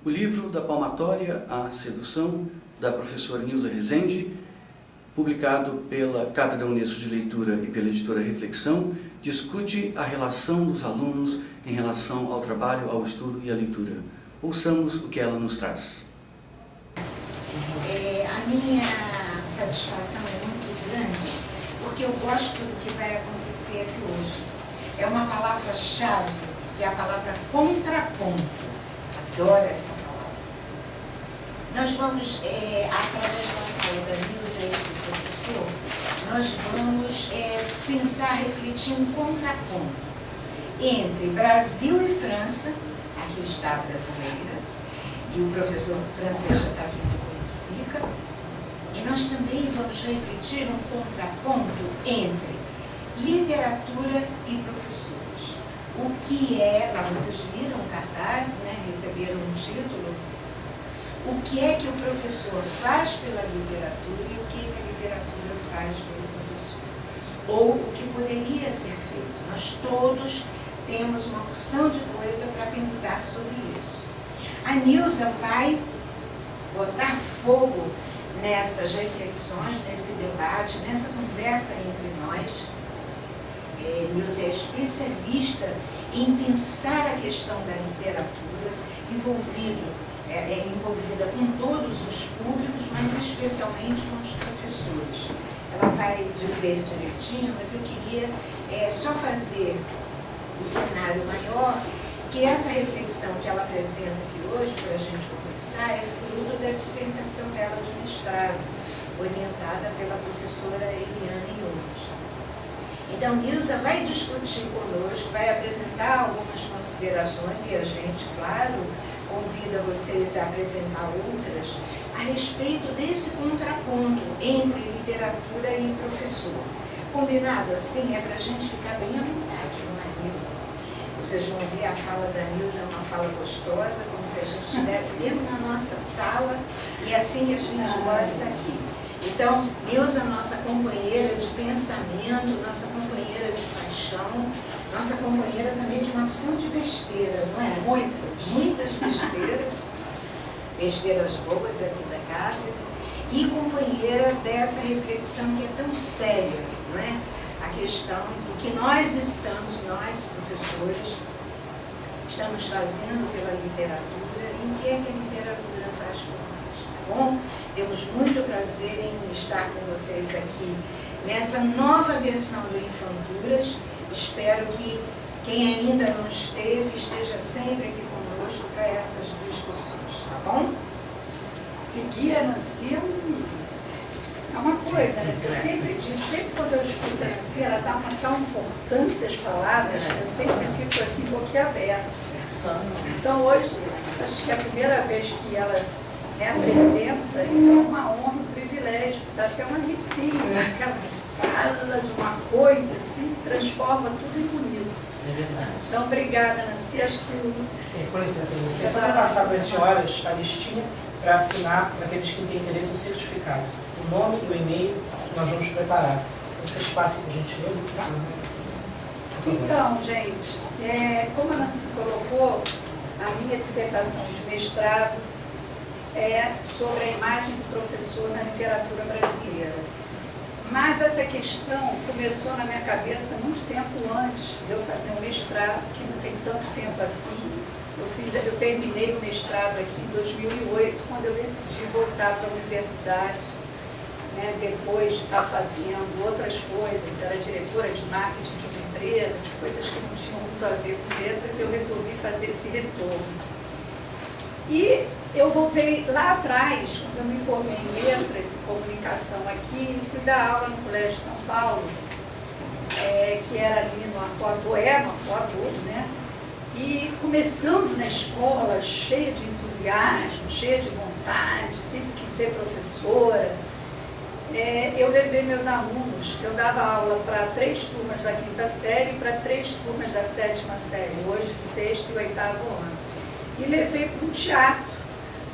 O livro Da Palmatória à Sedução, da professora Nilza Rezende, publicado pela Cátedra Unesco de Leitura e pela editora Reflexão, discute a relação dos alunos em relação ao trabalho, ao estudo e à leitura. Ouçamos o que ela nos traz. A minha satisfação é muito grande, porque eu gosto do que vai acontecer aqui hoje. É uma palavra-chave, que é a palavra contraponto. Adoro essa palavra. Nós vamos, através da fala da Nilza e do professor, nós vamos pensar, refletir um contraponto entre Brasil e França. Aqui está a brasileira, e o professor francês já está vindo com o SICA. E nós também vamos refletir um contraponto entre literatura e professores. O que é, lá vocês viram o cartaz, né, receberam um título, o que é que o professor faz pela literatura e o que a literatura faz pelo professor. Ou o que poderia ser feito. Nós todos temos uma porção de coisa para pensar sobre isso. A Nilza vai botar fogo nessas reflexões, nesse debate, nessa conversa entre nós. Nilza é especialista em pensar a questão da literatura, envolvida com todos os públicos, mas especialmente com os professores. Ela vai dizer direitinho, mas eu queria só fazer o cenário maior, que essa reflexão que ela apresenta aqui hoje, para a gente conversar, é fruto da dissertação dela de mestrado, orientada pela professora Eliane Yones. Então, Nilza vai discutir conosco, vai apresentar algumas considerações, e a gente, claro, convida vocês a apresentar outras, a respeito desse contraponto entre literatura e professor. Combinado assim, é para a gente ficar bem à vontade, não é, Nilza? Vocês vão ver a fala da Nilza, é uma fala gostosa, como se a gente estivesse mesmo na nossa sala, e é assim que a gente gosta aqui. Então, Nilza, nossa companheira de pensamento, nossa companheira de paixão, nossa companheira também de uma opção de besteira, não é? Muitas besteiras, besteiras boas aqui da cátedra, e companheira dessa reflexão que é tão séria, não é? A questão do que nós professores, estamos fazendo pela literatura e o que é que a literatura faz por nós, tá bom? Temos muito prazer em estar com vocês aqui nessa nova versão do Infanturas. Espero que quem ainda não esteve, esteja sempre aqui conosco para essas discussões, tá bom? Seguir a Nancy é uma coisa, né? Eu sempre disse, sempre quando eu escuto a Nancy, ela dá uma tal importância às palavras, eu sempre fico assim, boquiaberta. Então hoje, acho que é a primeira vez que ela me apresenta, então é uma honra, um privilégio, dá até um arrepio, aquela fala de uma coisa assim, transforma tudo em bonito. É verdade. Então, obrigada, Nancy, acho que... Com licença, eu só vou passar para as senhoras a listinha para assinar para aqueles que têm interesse no certificado. O nome e o e-mail que nós vamos preparar. Vocês passem, por gentileza. Então, gente, como a Nancy colocou, a minha dissertação de mestrado é sobre a imagem do professor na literatura brasileira. Mas essa questão começou na minha cabeça muito tempo antes de eu fazer o mestrado, que não tem tanto tempo assim. Eu terminei o mestrado aqui em 2008, quando eu decidi voltar para a universidade, né, depois de estar fazendo outras coisas. Era diretora de marketing de uma empresa, de coisas que não tinham muito a ver com letras, eu resolvi fazer esse retorno. E eu voltei lá atrás, quando eu me formei em letras e comunicação aqui, fui dar aula no Colégio de São Paulo, que era ali no Arpoador, no Arpoador, né? E começando na escola, cheia de entusiasmo, cheia de vontade, sempre quis ser professora, eu levei meus alunos, eu dava aula para 3 turmas da 5ª série e para 3 turmas da 7ª série, hoje 6º e 8º ano. E levei para um teatro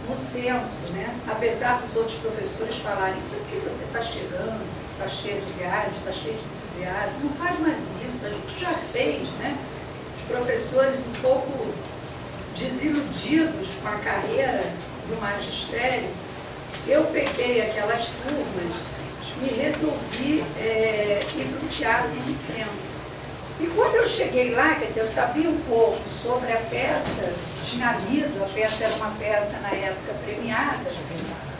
no centro, né? Apesar dos outros professores falarem, isso aqui você está chegando, está cheio de gás, está cheio de entusiasmo, não faz mais isso, a gente já fez, né? Os professores um pouco desiludidos com a carreira do magistério, eu peguei aquelas turmas e resolvi ir para o teatro no centro. E quando eu cheguei lá, quer dizer, eu sabia um pouco sobre a peça, tinha lido, a peça era uma peça na época premiada,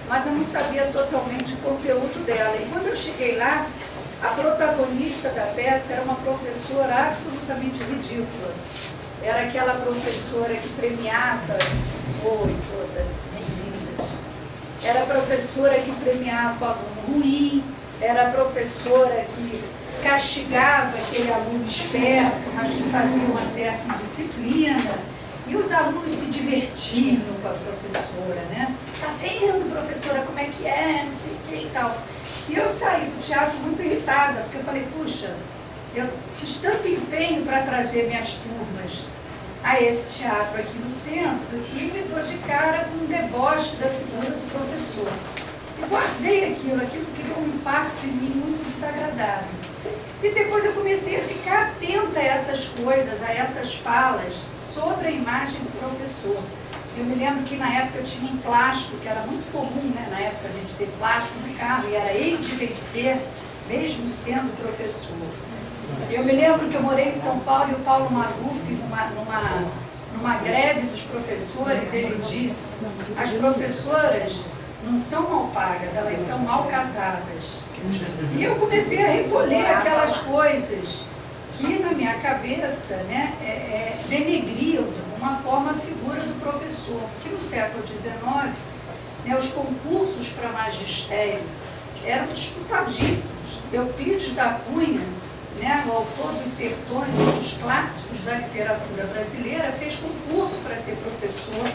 mas eu não sabia totalmente o conteúdo dela. E quando eu cheguei lá, a protagonista da peça era uma professora absolutamente ridícula. Era aquela professora que premiava, oi, todas lindas. Era a professora que premiava aluno ruim, era a professora que castigava aquele aluno esperto, mas que fazia uma certa indisciplina. E os alunos se divertiam com a professora, né? Tá vendo, professora, como é que é, não sei o que e tal. E eu saí do teatro muito irritada, porque eu falei, puxa, eu fiz tanto empenho para trazer minhas turmas a esse teatro aqui no centro e me dou de cara com um deboche da figura do professor. Eu guardei aquilo criou um impacto em mim muito desagradável. E depois eu comecei a ficar atenta a essas coisas, a essas falas sobre a imagem do professor. Eu me lembro que na época eu tinha um plástico, que era muito comum, né? Na época a gente ter plástico no carro, e era hei de vencer, mesmo sendo professor. Eu me lembro que eu morei em São Paulo e o Paulo Maluf, numa greve dos professores, ele disse, as professoras não são mal pagas, elas são mal casadas. E eu comecei a recolher aquelas coisas que na minha cabeça, né, denegriam de alguma forma a figura do professor. Que no século XIX, né, os concursos para magistério eram disputadíssimos. Euclides da Cunha, né, o autor dos Sertões, um dos clássicos da literatura brasileira, fez concurso para ser professor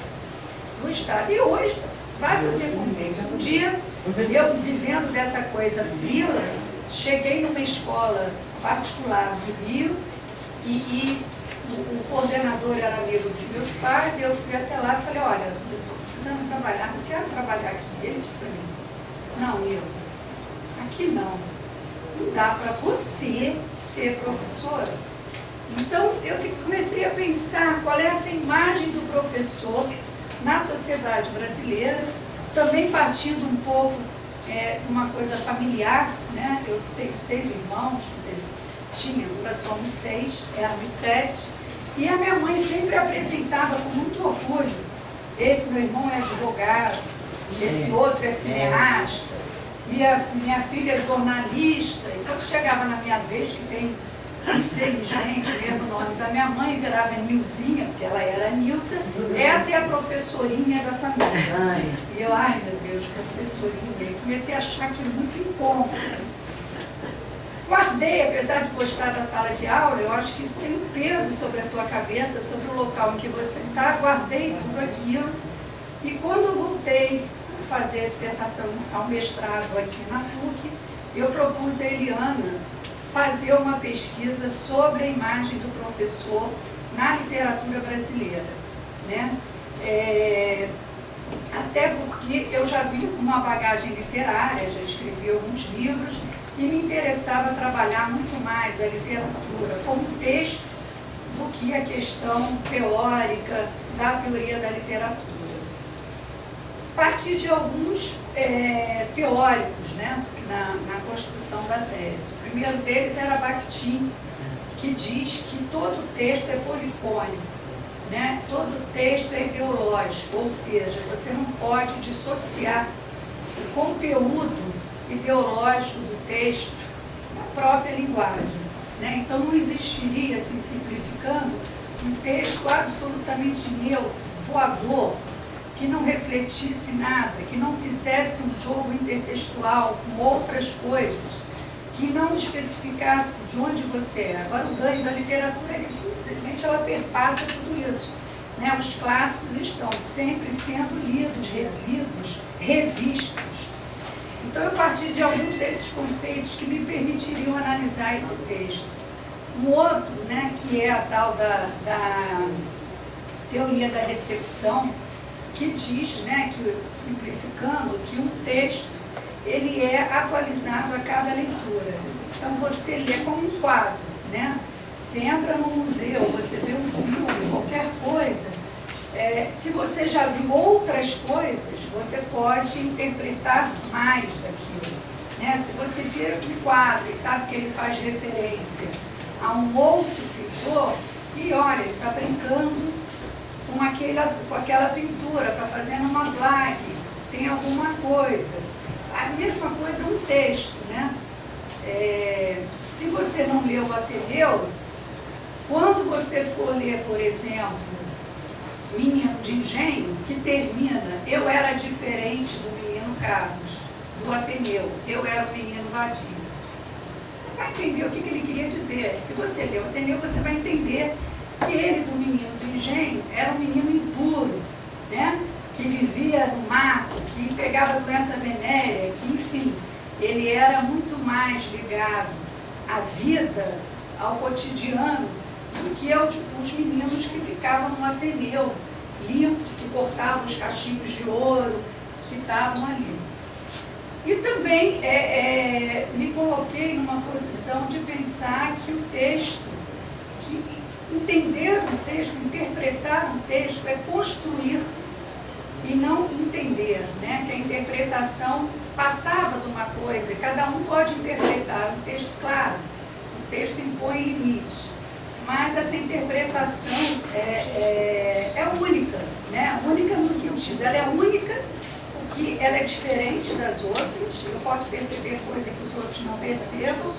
do Estado. E hoje vai fazer concurso. Um dia, eu vivendo dessa coisa frila, cheguei numa escola particular do Rio e o coordenador era amigo dos meus pais e eu fui até lá e falei, olha, eu estou precisando trabalhar, não quero trabalhar aqui. Ele disse para mim, não, Neuza, aqui não dá para você ser professora. Então, eu comecei a pensar qual é essa imagem do professor na sociedade brasileira, também partindo um pouco de uma coisa familiar, né? Eu tenho 6 irmãos, quer dizer, nós somos 6, éramos 7, e a minha mãe sempre apresentava com muito orgulho, esse meu irmão é advogado, esse outro é cineasta, minha filha é jornalista, e quando chegava na minha vez, que tem, infelizmente, o mesmo nome da minha mãe, virava Nilzinha, porque ela era Nilza, essa é a professorinha da família. E eu, ai meu Deus, professorinha, e comecei a achar aquilo muito incômodo. Guardei, apesar de gostar da sala de aula, eu acho que isso tem um peso sobre a tua cabeça, sobre o local em que você está, guardei tudo aquilo, e quando eu voltei a fazer a dissertação ao mestrado aqui na PUC, eu propus a Eliana fazer uma pesquisa sobre a imagem do professor na literatura brasileira, né? Até porque eu já vim com uma bagagem literária, já escrevi alguns livros e me interessava trabalhar muito mais a literatura como texto do que a questão teórica da teoria da literatura. A partir de alguns teóricos, né, na construção da tese. O primeiro deles era Bakhtin, que diz que todo texto é polifônico, né? Todo texto é ideológico, ou seja, você não pode dissociar o conteúdo ideológico do texto da própria linguagem, né? Então não existiria, assim, simplificando, um texto absolutamente neutro, voador, que não refletisse nada, que não fizesse um jogo intertextual com outras coisas, que não especificasse de onde você é. Agora, o ganho da literatura é que simplesmente ela perpassa tudo isso, né? Os clássicos estão sempre sendo lidos, relidos, revistos. Então, eu parti de alguns desses conceitos que me permitiriam analisar esse texto. Um outro, né, que é a tal da teoria da recepção, que diz, né, que, simplificando, que um texto ele é atualizado a cada leitura. Então você lê como um quadro, né? Você entra num museu, você vê um filme, qualquer coisa, se você já viu outras coisas, você pode interpretar mais daquilo. Né? Se você vira um quadro e sabe que ele faz referência a um outro pintor, e olha, ele está brincando com aquela pintura, está fazendo uma blague, tem alguma coisa. A mesma coisa um texto, né? Se você não leu o Ateneu, quando você for ler, por exemplo, Menino de Engenho, que termina, eu era diferente do menino Carlos, do Ateneu, eu era o menino Vadio. Você vai entender o que ele queria dizer. Se você ler o Ateneu, você vai entender que ele, do Menino de Engenho, era um menino impuro, né? Que vivia no mato, que pegava doença venérea, que, enfim, ele era muito mais ligado à vida, ao cotidiano, do que os meninos que ficavam no Ateneu, limpos, que cortavam os cachimbo de ouro, que estavam ali. E também me coloquei numa posição de pensar que o texto, que entender um texto, interpretar um texto é construir e não entender, né? Que a interpretação passava de uma coisa, e cada um pode interpretar um texto, claro, o texto impõe limites, mas essa interpretação é única, né? Única no sentido, ela é única porque ela é diferente das outras, eu posso perceber coisa que os outros não percebam,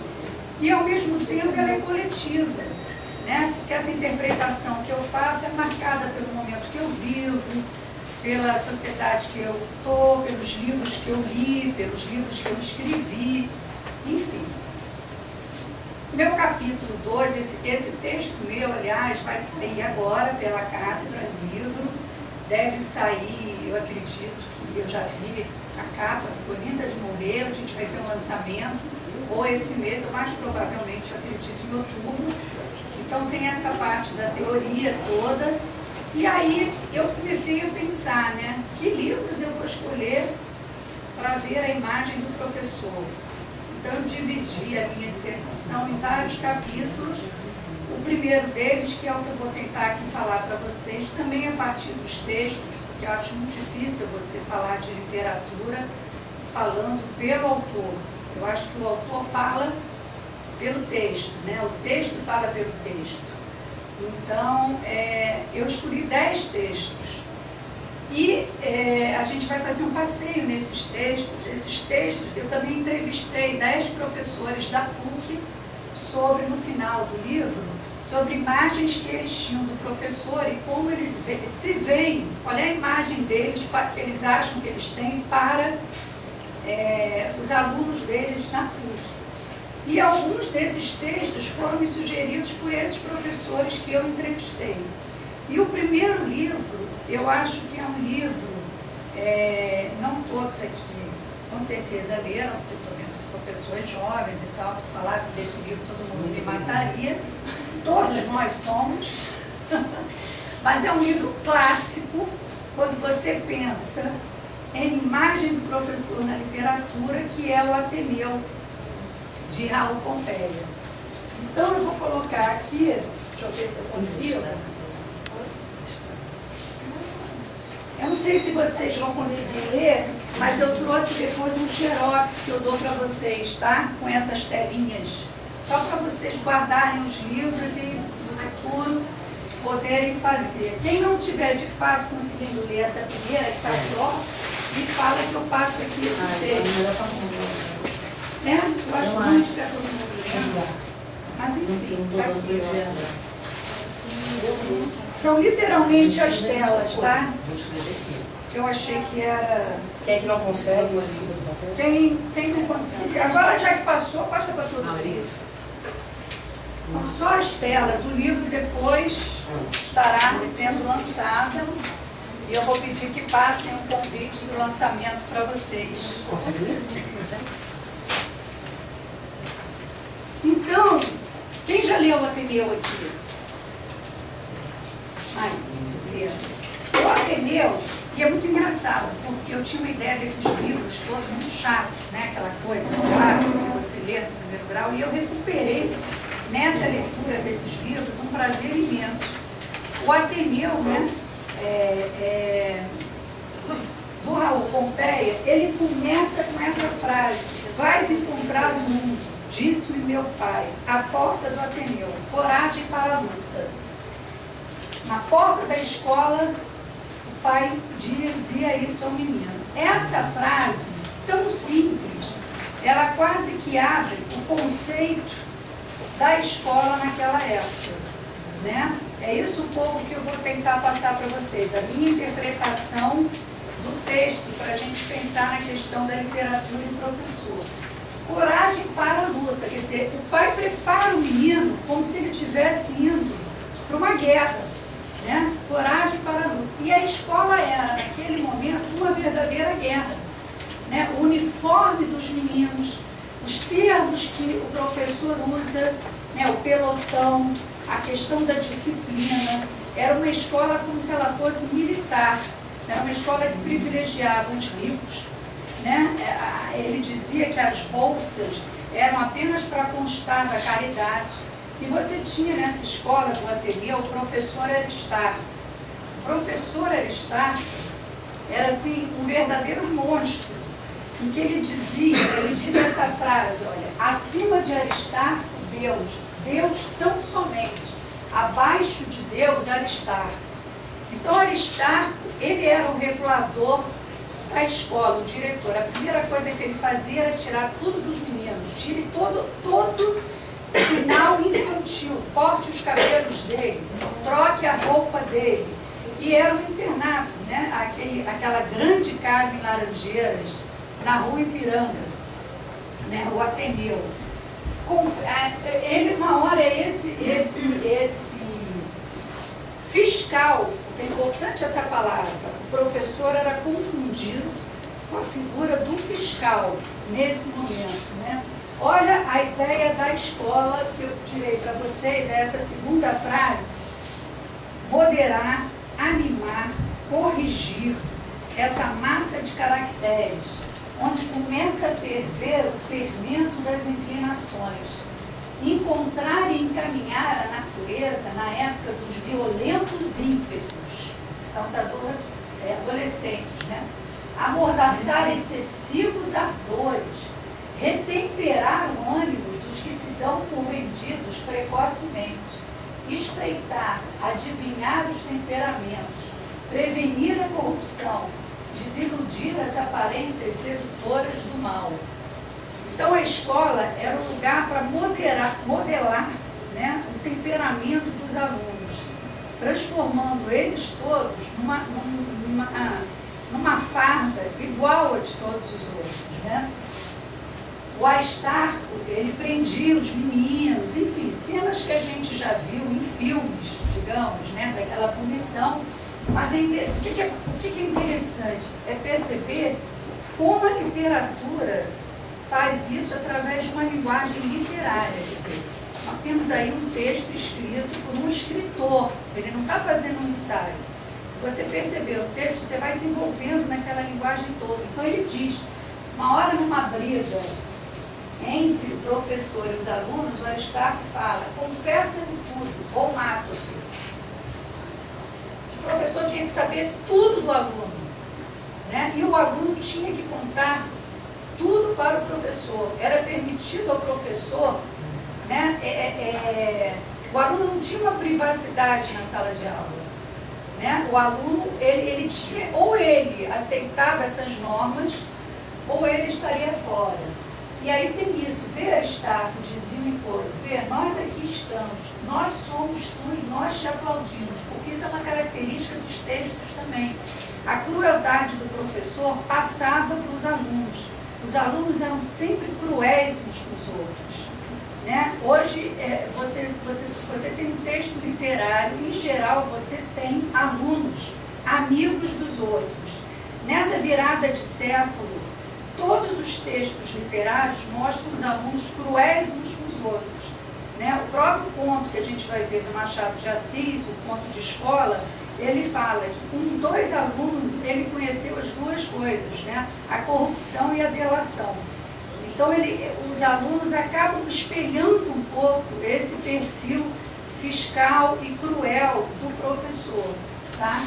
e ao mesmo tempo ela é coletiva, né? Porque essa interpretação que eu faço é marcada pelo momento que eu vivo, pela sociedade que eu estou, pelos livros que eu li, pelos livros que eu escrevi, enfim. Meu capítulo 2, esse texto meu, aliás, vai sair agora pela Cátedra Livro, deve sair, eu acredito que eu já vi a capa, ficou linda de morrer, a gente vai ter um lançamento, ou esse mês, ou mais provavelmente, eu acredito, em outubro. Então tem essa parte da teoria toda. E aí eu comecei a pensar, né, que livros eu vou escolher para ver a imagem do professor. Então eu dividi a minha dissertação em vários capítulos. O primeiro deles, que é o que eu vou tentar aqui falar para vocês, também a partir dos textos, porque eu acho muito difícil você falar de literatura falando pelo autor. Eu acho que o autor fala pelo texto, né? O texto fala pelo texto. Então, eu escolhi 10 textos e a gente vai fazer um passeio nesses textos. Esses textos, eu também entrevistei 10 professores da PUC sobre, no final do livro, sobre imagens que eles tinham do professor e como eles se veem, qual é a imagem deles, que eles acham que eles têm para os alunos deles na PUC. E alguns desses textos foram me sugeridos por esses professores que eu entrevistei. E o primeiro livro, eu acho que é um livro, não todos aqui com certeza leram, porque eu estou vendo que são pessoas jovens e tal, se falasse desse livro todo mundo me mataria, todos nós somos, mas é um livro clássico, quando você pensa em imagem do professor na literatura, que é o Ateneu, de Raul Pompeia. Então eu vou colocar aqui, deixa eu ver se eu consigo. Eu não sei se vocês vão conseguir ler, mas eu trouxe depois um xerox que eu dou para vocês, tá? Com essas telinhas, só para vocês guardarem os livros e no futuro poderem fazer. Quem não tiver de fato conseguindo ler essa primeira que está aqui, ó, me fala que eu passo aqui esse texto. Eu acho muito para todo mundo ler. Mas enfim, tá aqui, ó. São literalmente as telas, tá? Eu achei que era... Quem é que não consegue, não precisa do papel? Quem não consegue. Agora, já que passou, passa para todo mundo. São só as telas. O livro depois estará sendo lançado. E eu vou pedir que passem um convite do lançamento para vocês. Consegue ler? Consegue? Então, quem já leu o Ateneu aqui? Ai, o Ateneu, e é muito engraçado, porque eu tinha uma ideia desses livros todos muito chatos, né? Aquela coisa clássica que você lê no primeiro grau, e eu recuperei nessa leitura desses livros um prazer imenso. O Ateneu, né? do Raul Pompeia, ele começa com essa frase: vais encontrar o mundo, disse-me meu pai, à porta do Ateneu, coragem para a luta. Na porta da escola, o pai dizia isso ao menino. Essa frase, tão simples, ela quase que abre o conceito da escola naquela época, né? É isso um pouco que eu vou tentar passar para vocês, a minha interpretação do texto, para a gente pensar na questão da literatura e professor. Coragem para a luta, quer dizer, o pai prepara o menino como se ele estivesse indo para uma guerra, né? Coragem para a luta. E a escola era, naquele momento, uma verdadeira guerra, né? O uniforme dos meninos, os termos que o professor usa, né? O pelotão, a questão da disciplina. Era uma escola como se ela fosse militar, era uma escola que privilegiava os ricos, né? Ele dizia que as bolsas eram apenas para constar da caridade. E você tinha nessa escola do Ateneu o professor Aristarco. O professor Aristarco era assim um verdadeiro monstro, em que ele diz essa frase: olha, acima de Aristarco, Deus tão somente, abaixo de Deus, Aristarco. Então Aristarco, ele era o regulador da escola, o diretor. A primeira coisa que ele fazia era tirar tudo dos meninos, tire todo sinal infantil, corte os cabelos dele, troque a roupa dele. E era um internato, né? Aquela grande casa em Laranjeiras, na rua Ipiranga, né? O Ateneu. Ele, uma hora, esse fiscal, é importante essa palavra, o professor era confundido com a figura do fiscal nesse momento, né? Olha a ideia da escola que eu tirei para vocês, é essa segunda frase: moderar, animar, corrigir, essa massa de caracteres, onde começa a ferver o fermento das inclinações, encontrar e encaminhar a natureza na época dos violentos ímpetos, que são os adolescentes, né? Amordaçar excessivos ardores, retemperar o ânimo dos que se dão por vendidos precocemente, espreitar, adivinhar os temperamentos, prevenir a corrupção, desiludir as aparências sedutoras do mal. Então a escola era um lugar para modelar, né, o temperamento dos alunos, transformando eles todos numa farda igual a de todos os outros, né? O Aristarco, ele prendia os meninos, enfim, cenas que a gente já viu em filmes, digamos, né, daquela punição. Mas o que é interessante é perceber como a literatura faz isso através de uma linguagem literária. Quer dizer, nós temos aí um texto escrito por um escritor, ele não está fazendo um ensaio. Se você perceber o texto, você vai se envolvendo naquela linguagem toda. Então ele diz, uma hora numa briga entre o professor e os alunos, o Aristarco fala: confessa-me tudo, ou mato-te. O professor tinha que saber tudo do aluno, né? E o aluno tinha que contar tudo para o professor. Era permitido ao professor, né? O aluno não tinha uma privacidade na sala de aula, né? O aluno, ele tinha, ou ele aceitava essas normas, ou ele estaria fora. E aí tem isso: vê Aristarco, dizia o coro, vê, nós aqui estamos, nós somos tu e nós te aplaudimos, porque isso é uma característica dos textos também. A crueldade do professor passava para os alunos. Os alunos eram sempre cruéis uns com os outros, né? Hoje, você tem um texto literário, em geral você tem alunos, amigos dos outros. Nessa virada de século, todos os textos literários mostram os alunos cruéis uns com os outros, né? O próprio conto que a gente vai ver do Machado de Assis, o conto de escola, ele fala que com 2 alunos ele conheceu as 2 coisas, né? A corrupção e a delação. Então os alunos acabam espelhando um pouco esse perfil fiscal e cruel do professor, tá?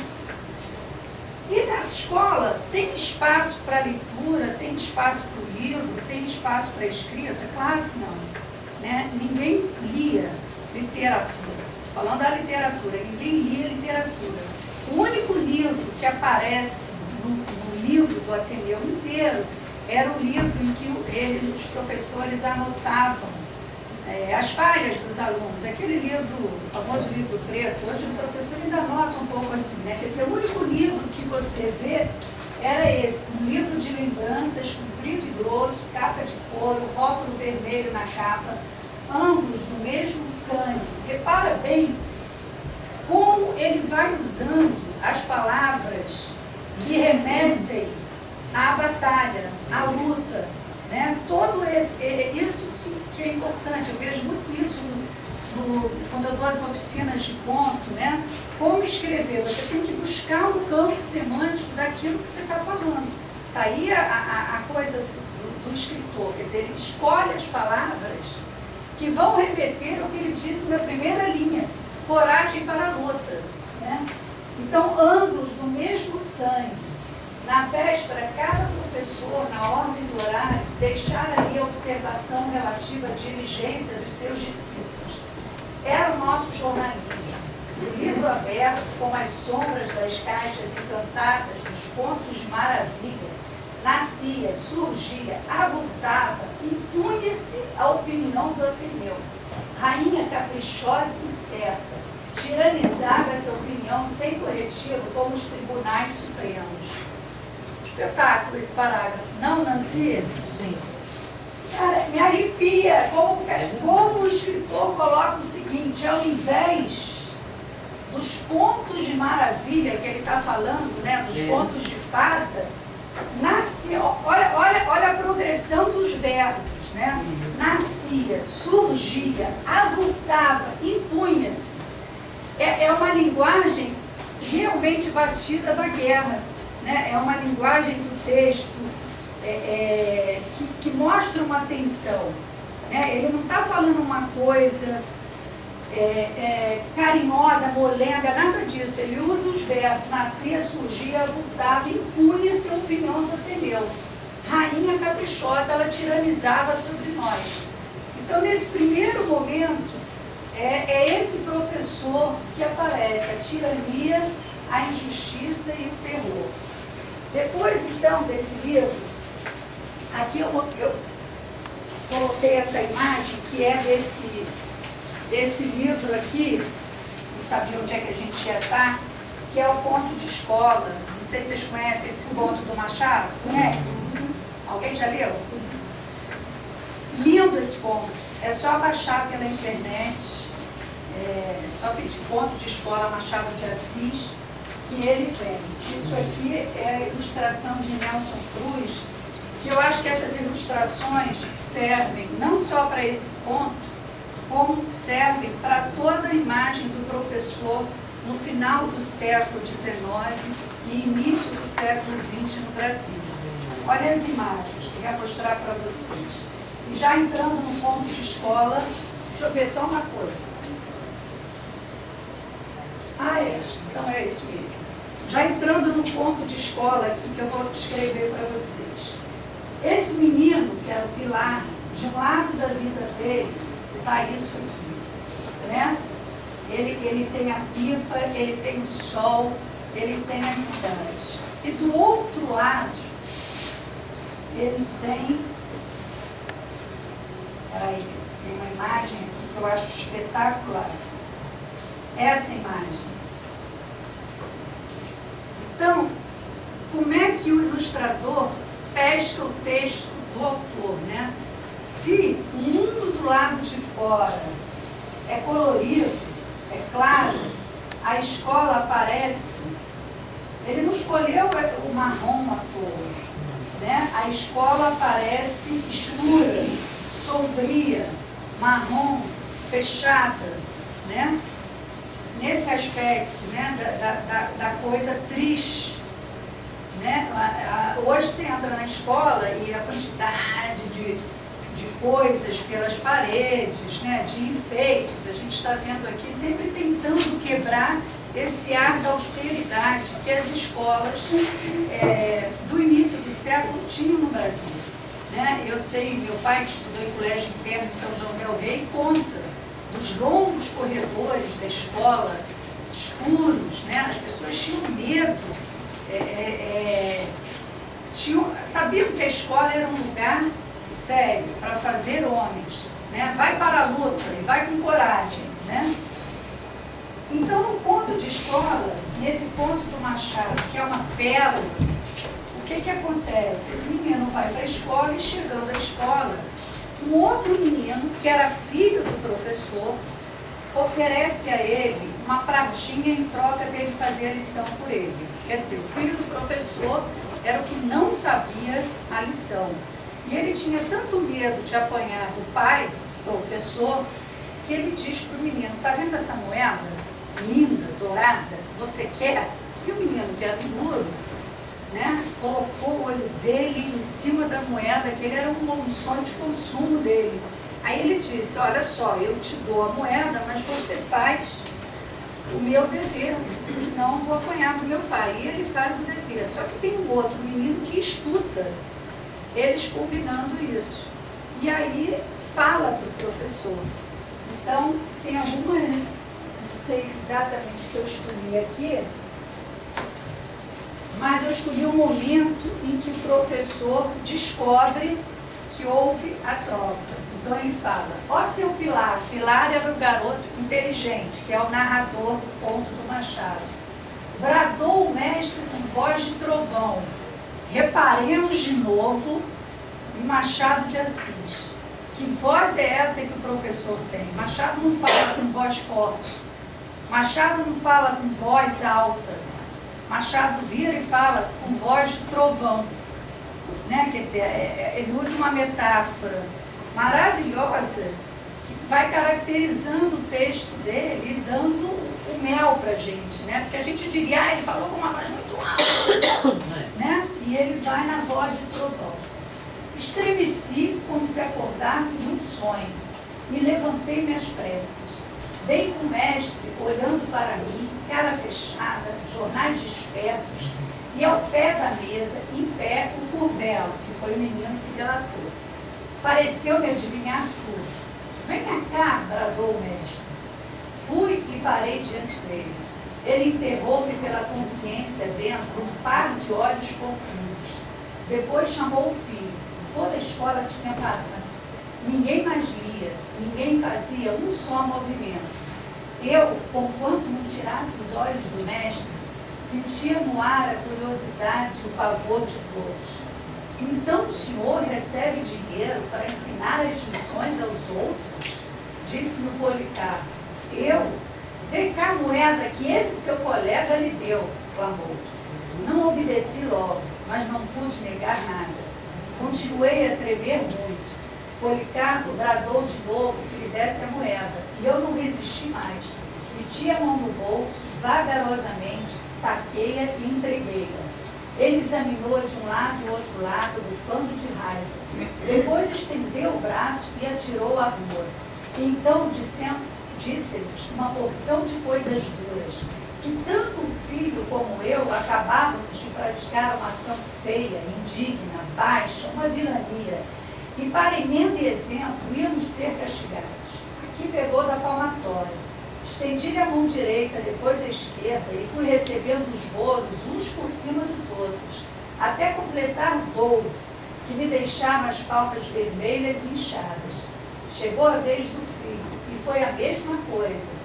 E nessa escola tem espaço para leitura, tem espaço para o livro, tem espaço para escrita? Claro que não. Né? Ninguém lia literatura. Falando da literatura, ninguém lia literatura. O único livro que aparece no livro do Ateneu inteiro era o livro em que os professores anotavam as falhas dos alunos. Aquele livro, o famoso livro preto, hoje o professor ainda anota um pouco assim, né? Quer dizer, o único livro que você vê era esse, um livro de lembranças, comprido e grosso, capa de couro, rótulo vermelho na capa, ambos do mesmo sangue. Repara bem como ele vai usando as palavras que remetem à batalha, à luta, né? Todo isso que é importante, eu vejo muito isso quando eu dou as oficinas de conto, né? Como escrever, você tem que buscar um campo semântico daquilo que você está falando. Está aí a coisa do escritor, quer dizer, ele escolhe as palavras que vão remeter ao que ele disse na primeira linha, coragem para a luta, né? Então, ambos do mesmo sangue. Na véspera, cada professor, na ordem do horário, deixar ali a observação relativa à diligência dos seus discípulos. Era o nosso jornalismo. O livro aberto, com as sombras das caixas encantadas dos contos de maravilha, nascia, surgia, avultava, impunha-se a opinião do Ateneu. Rainha caprichosa e incerta, tiranizava essa opinião sem corretivo como os tribunais supremos. Espetáculo esse parágrafo, não, Nancy? Sim. Cara, me arrepia como o escritor coloca o seguinte: ao invés dos contos de maravilha que ele está falando, né, dos contos de fada, nascia, olha a progressão dos verbos, né? Nascia, surgia, avultava, impunha-se. É uma linguagem realmente batida da guerra. Né? É uma linguagem do texto que mostra uma tensão. Né? Ele não está falando uma coisa carinhosa, molenga, nada disso. Ele usa os verbos nascia, surgia, avultava, impunha-se a opinião do Ateneu. Rainha caprichosa, ela tiranizava sobre nós. Então, nesse primeiro momento, é esse professor que aparece, a tirania, a injustiça e o terror. Depois, então, desse livro, aqui eu coloquei essa imagem, que é desse livro aqui, não sabia onde é que a gente ia estar, que é o Conto de Escola. Não sei se vocês conhecem esse conto do Machado. Conhecem? Alguém já leu? Lindo esse conto. É só baixar pela internet, só pedir Conto de Escola Machado de Assis, que ele vem. Isso aqui é a ilustração de Nelson Cruz, que eu acho que essas ilustrações servem não só para esse conto, como servem para toda a imagem do professor no final do século XIX e início do século XX no Brasil. Olha as imagens que eu vou mostrar para vocês. E já entrando no ponto de escola, deixa eu ver só uma coisa. Então é isso mesmo. Já entrando no ponto de escola aqui, que eu vou escrever para vocês. Esse menino, que era o pilar, de um lado da vida dele, está isso aqui, né? Ele tem a pipa, ele tem o sol, ele tem a cidade. E do outro lado, ele tem... Peraí, tem uma imagem aqui que eu acho espetacular. Essa imagem. Então, como é que o ilustrador pesca o texto do autor, né? Se o mundo do lado de fora é colorido, é claro, a escola aparece, ele não escolheu o marrom à toa, né? A escola aparece escura, sombria, marrom, fechada, né? Nesse aspecto, né, da coisa triste, né? Hoje você entra na escola e a quantidade de coisas pelas paredes, né, de enfeites, a gente está vendo aqui, sempre tentando quebrar esse ar da austeridade que as escolas do início do século tinham no Brasil. Né? Eu sei, meu pai que estudou em colégio interno de São João del Rei conta dos longos corredores da escola, escuros, né? As pessoas tinham medo, sabiam que a escola era um lugar sério para fazer homens, né? Vai para a luta e vai com coragem, né? Então, no ponto de escola, nesse ponto do Machado, que é uma pérola, o que acontece? Esse menino vai para a escola e, chegando à escola, um outro menino, que era filho do professor, oferece a ele uma pratinha em troca dele fazer a lição por ele. Quer dizer, o filho do professor era o que não sabia a lição. E ele tinha tanto medo de apanhar do pai, professor, que ele diz para o menino: está vendo essa moeda linda, dourada? Você quer? E o menino, que era duro, né, colocou o olho dele em cima da moeda, que ele era um sonho de consumo dele. Aí ele disse: olha só, eu te dou a moeda, mas você faz o meu dever, senão eu vou apanhar do meu pai. E ele faz o dever. Só que tem um outro menino que escuta eles combinando isso. E aí fala para o professor. Então, tem algumas, não sei exatamente o que eu escolhi aqui, mas eu escolhi um momento em que o professor descobre que houve a troca. Então ele fala: ó seu Pilar. Pilar era o garoto inteligente, que é o narrador do conto do Machado. Bradou o mestre com voz de trovão: reparemos de novo em Machado de Assis. Que voz é essa que o professor tem? Machado não fala com voz forte. Machado não fala com voz alta. Machado vira e fala com voz de trovão. Né? Quer dizer, ele usa uma metáfora maravilhosa que vai caracterizando o texto dele e dando o mel para a gente, né? Porque a gente diria: ele falou com uma voz muito alta, né? E ele vai na voz de trovão. Estremeci como se acordasse de um sonho, me levantei minhas pressas, dei com o mestre olhando para mim, cara fechada, jornais dispersos, e ao pé da mesa, em pé, o Curvelo, que foi o menino que delatou. Pareceu-me adivinhar tudo. Venha cá, bradou o mestre. Fui e parei diante dele. Ele enterrou-me pela consciência dentro um par de olhos compridos. Depois chamou o filho. Toda a escola tinha parado. Ninguém mais lia, ninguém fazia um só movimento. Eu, conquanto não tirasse os olhos do mestre, sentia no ar a curiosidade e o pavor de todos. Então o senhor recebe dinheiro para ensinar as lições aos outros? Disse-me o Policarpo. Eu? Dê cá a moeda que esse seu colega lhe deu, clamou. Não obedeci logo, mas não pude negar nada. Continuei a tremer muito. Policarpo bradou de novo que lhe desse a moeda, e eu não resisti mais. Meti a mão no bolso, vagarosamente, saquei-a e entreguei-a. Ele examinou de um lado e outro lado, bufando de raiva. Depois estendeu o braço e atirou à rua. E então disse-nos uma porção de coisas duras, que tanto o filho como eu acabávamos de praticar uma ação feia, indigna, baixa, uma vilania. E para emenda e exemplo, íamos ser castigados. Aqui pegou da palmatória. Estendi-lhe a mão direita, depois a esquerda, e fui recebendo os bolos uns por cima dos outros, até completar 12, que me deixaram as palmas vermelhas e inchadas. Chegou a vez do filho, e foi a mesma coisa.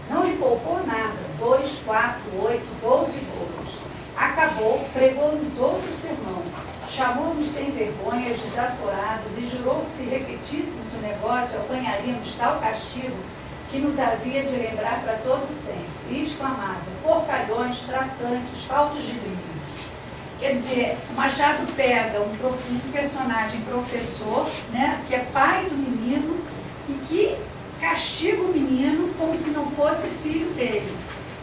Não lhe poupou nada, 2, 4, 8, 12 bolos. Acabou, pregou-nos outro sermão, chamou-nos sem vergonhas, desaforados, e jurou que se repetíssemos o negócio, apanharíamos tal castigo que nos havia de lembrar para todo sempre. E exclamava: porcalhões, tratantes, faltos de brilho. Quer dizer, o Machado pega um personagem professor, né, que é pai do menino e que castiga o menino como se não fosse filho dele.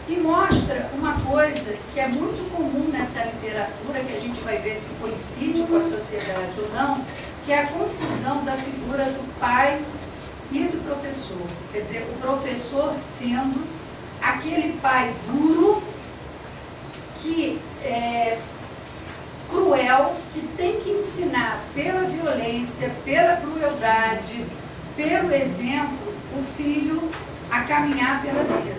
E mostra uma coisa que é muito comum nessa literatura, que a gente vai ver se coincide com a sociedade ou não, que é a confusão da figura do pai e do professor. Quer dizer, o professor sendo aquele pai duro, que é cruel, que tem que ensinar pela violência, pela crueldade, pelo exemplo, o filho a caminhar pela vida.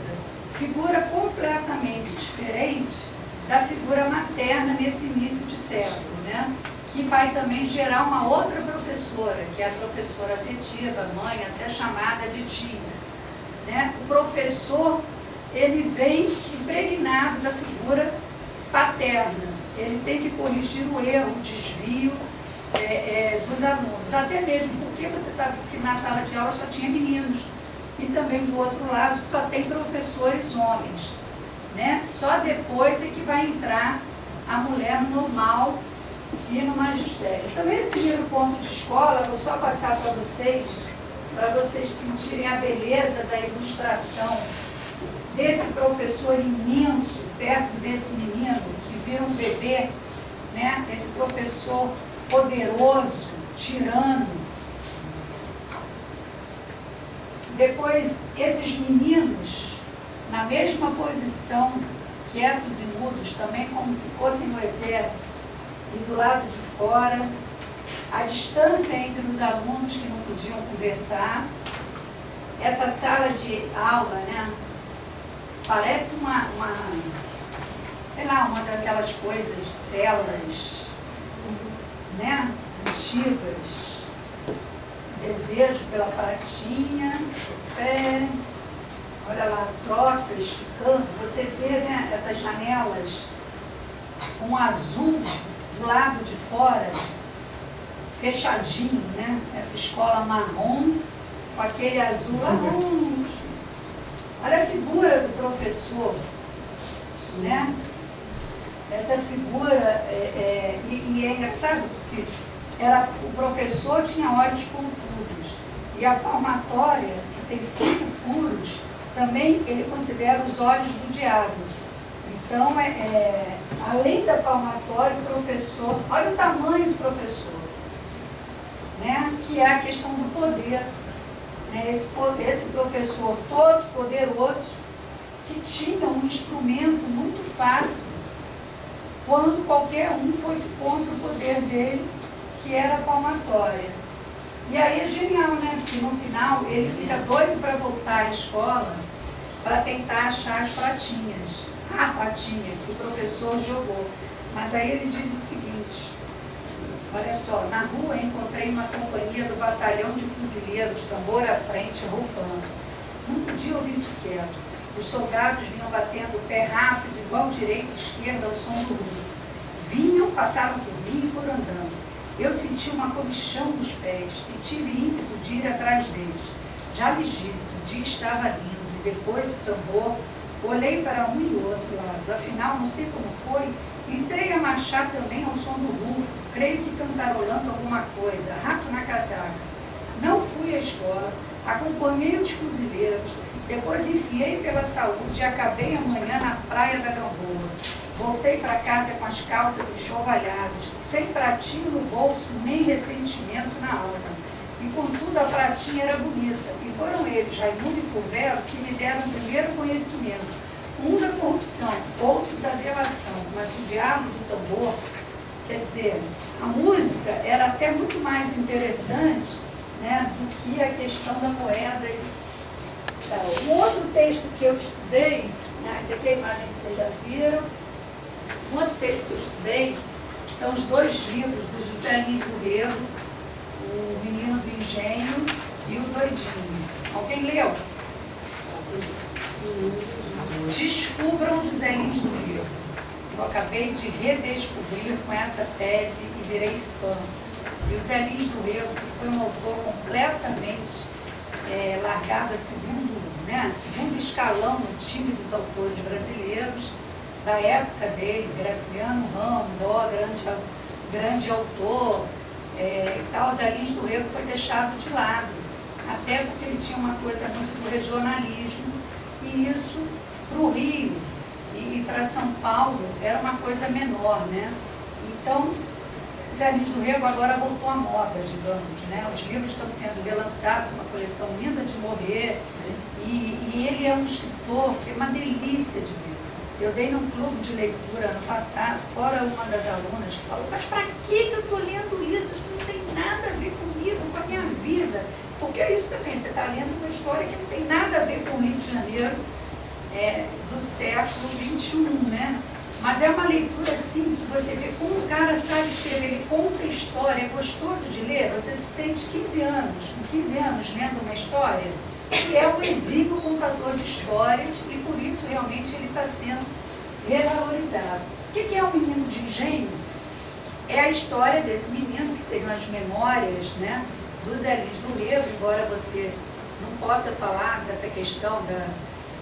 Figura completamente diferente da figura materna nesse início de século, né? Que vai também gerar uma outra professora, que é a professora afetiva, mãe, até chamada de tia, né? O professor, ele vem impregnado da figura paterna, ele tem que corrigir o erro, o desvio dos alunos, até mesmo porque você sabe que na sala de aula só tinha meninos, e também do outro lado só tem professores homens, né? Só depois é que vai entrar a mulher no normal e no magistério. Também esse primeiro ponto de escola, vou só passar para vocês sentirem a beleza da ilustração desse professor imenso perto desse menino que vira um bebê, né? Esse professor poderoso, tirano. Depois, esses meninos, na mesma posição, quietos e mudos, também como se fossem no exército, e do lado de fora, a distância entre os alunos que não podiam conversar. Essa sala de aula, né, parece sei lá, uma daquelas coisas, celas, né, antigas. Desejo pela pratinha, olha lá, troca, esticando. Você vê, né, essas janelas com azul do lado de fora, fechadinho, né? Essa escola marrom com aquele azul lá longe. Olha a figura do professor, né? Essa figura, e é engraçado porque o professor tinha olhos pontudos, e a palmatória, que tem 5 furos, também ele considera os olhos do diabo. Então, além da palmatória, o professor, olha o tamanho do professor, né? Que é a questão do poder, né? Esse professor todo poderoso, que tinha um instrumento muito fácil, quando qualquer um fosse contra o poder dele, que era a palmatória. E aí é genial, né? Porque no final ele fica doido para voltar à escola para tentar achar as pratinhas. A pratinha que o professor jogou. Mas aí ele diz o seguinte, olha só, na rua encontrei uma companhia do batalhão de fuzileiros, tambor à frente, rufando. Não podia ouvir isso quieto. Os soldados vinham batendo o pé rápido, igual direita e esquerda ao som do rufo. Vinham, passaram por mim e foram andando. Eu senti uma comichão nos pés e tive ímpeto de ir atrás deles. Já lhes disse, o dia estava lindo, e depois o tambor, olhei para um e outro lado. Afinal, não sei como foi, entrei a marchar também ao som do rufo, creio que cantarolando alguma coisa, rato na casaca. Não fui à escola, acompanhei os fuzileiros, depois enfiei pela saúde e acabei amanhã na praia da Gamboa. Voltei para casa com as calças enxovalhadas, sem pratinho no bolso, nem ressentimento na alma. E contudo a pratinha era bonita, e foram eles, Raimundo e Covero, que me deram o primeiro conhecimento. Um da corrupção, outro da delação, mas o diabo do tambor, quer dizer, a música era até muito mais interessante, né, do que a questão da moeda. Um outro texto que eu estudei, né, essa aqui é a imagem que vocês já viram. Um outro texto que eu estudei são os 2 livros do José Lins do Rego, O Menino do Engenho e O Doidinho. Alguém leu? Descubram José Lins do Rego. Eu acabei de redescobrir com essa tese e virei fã. E o José Lins do Rego, que foi um autor completamente largado a segundo escalão no time dos autores brasileiros, da época dele, Graciliano Ramos, grande autor, o Zé Lins do Rego foi deixado de lado, até porque ele tinha uma coisa muito do regionalismo, e isso para o Rio e para São Paulo era uma coisa menor, né? Então, Zé Lins do Rego agora voltou à moda, digamos, né? Os livros estão sendo relançados, uma coleção linda de morrer, e ele é um escritor que é uma delícia Eu dei num clube de leitura ano passado, fora uma das alunas que falou, mas para que eu estou lendo isso? Isso não tem nada a ver comigo, com a minha vida. Porque é isso também, você está lendo uma história que não tem nada a ver com o Rio de Janeiro do século XXI, né? Mas é uma leitura assim, que você vê como o cara sabe escrever, ele conta a história, é gostoso de ler, você se sente 15 anos, com 15 anos lendo uma história, e é um exímio contador de histórias, e por isso realmente ele está sendo revalorizado. O que é um menino de engenho? É a história desse menino, que seriam as memórias, né, do Zé Lins do Rego, embora você não possa falar dessa questão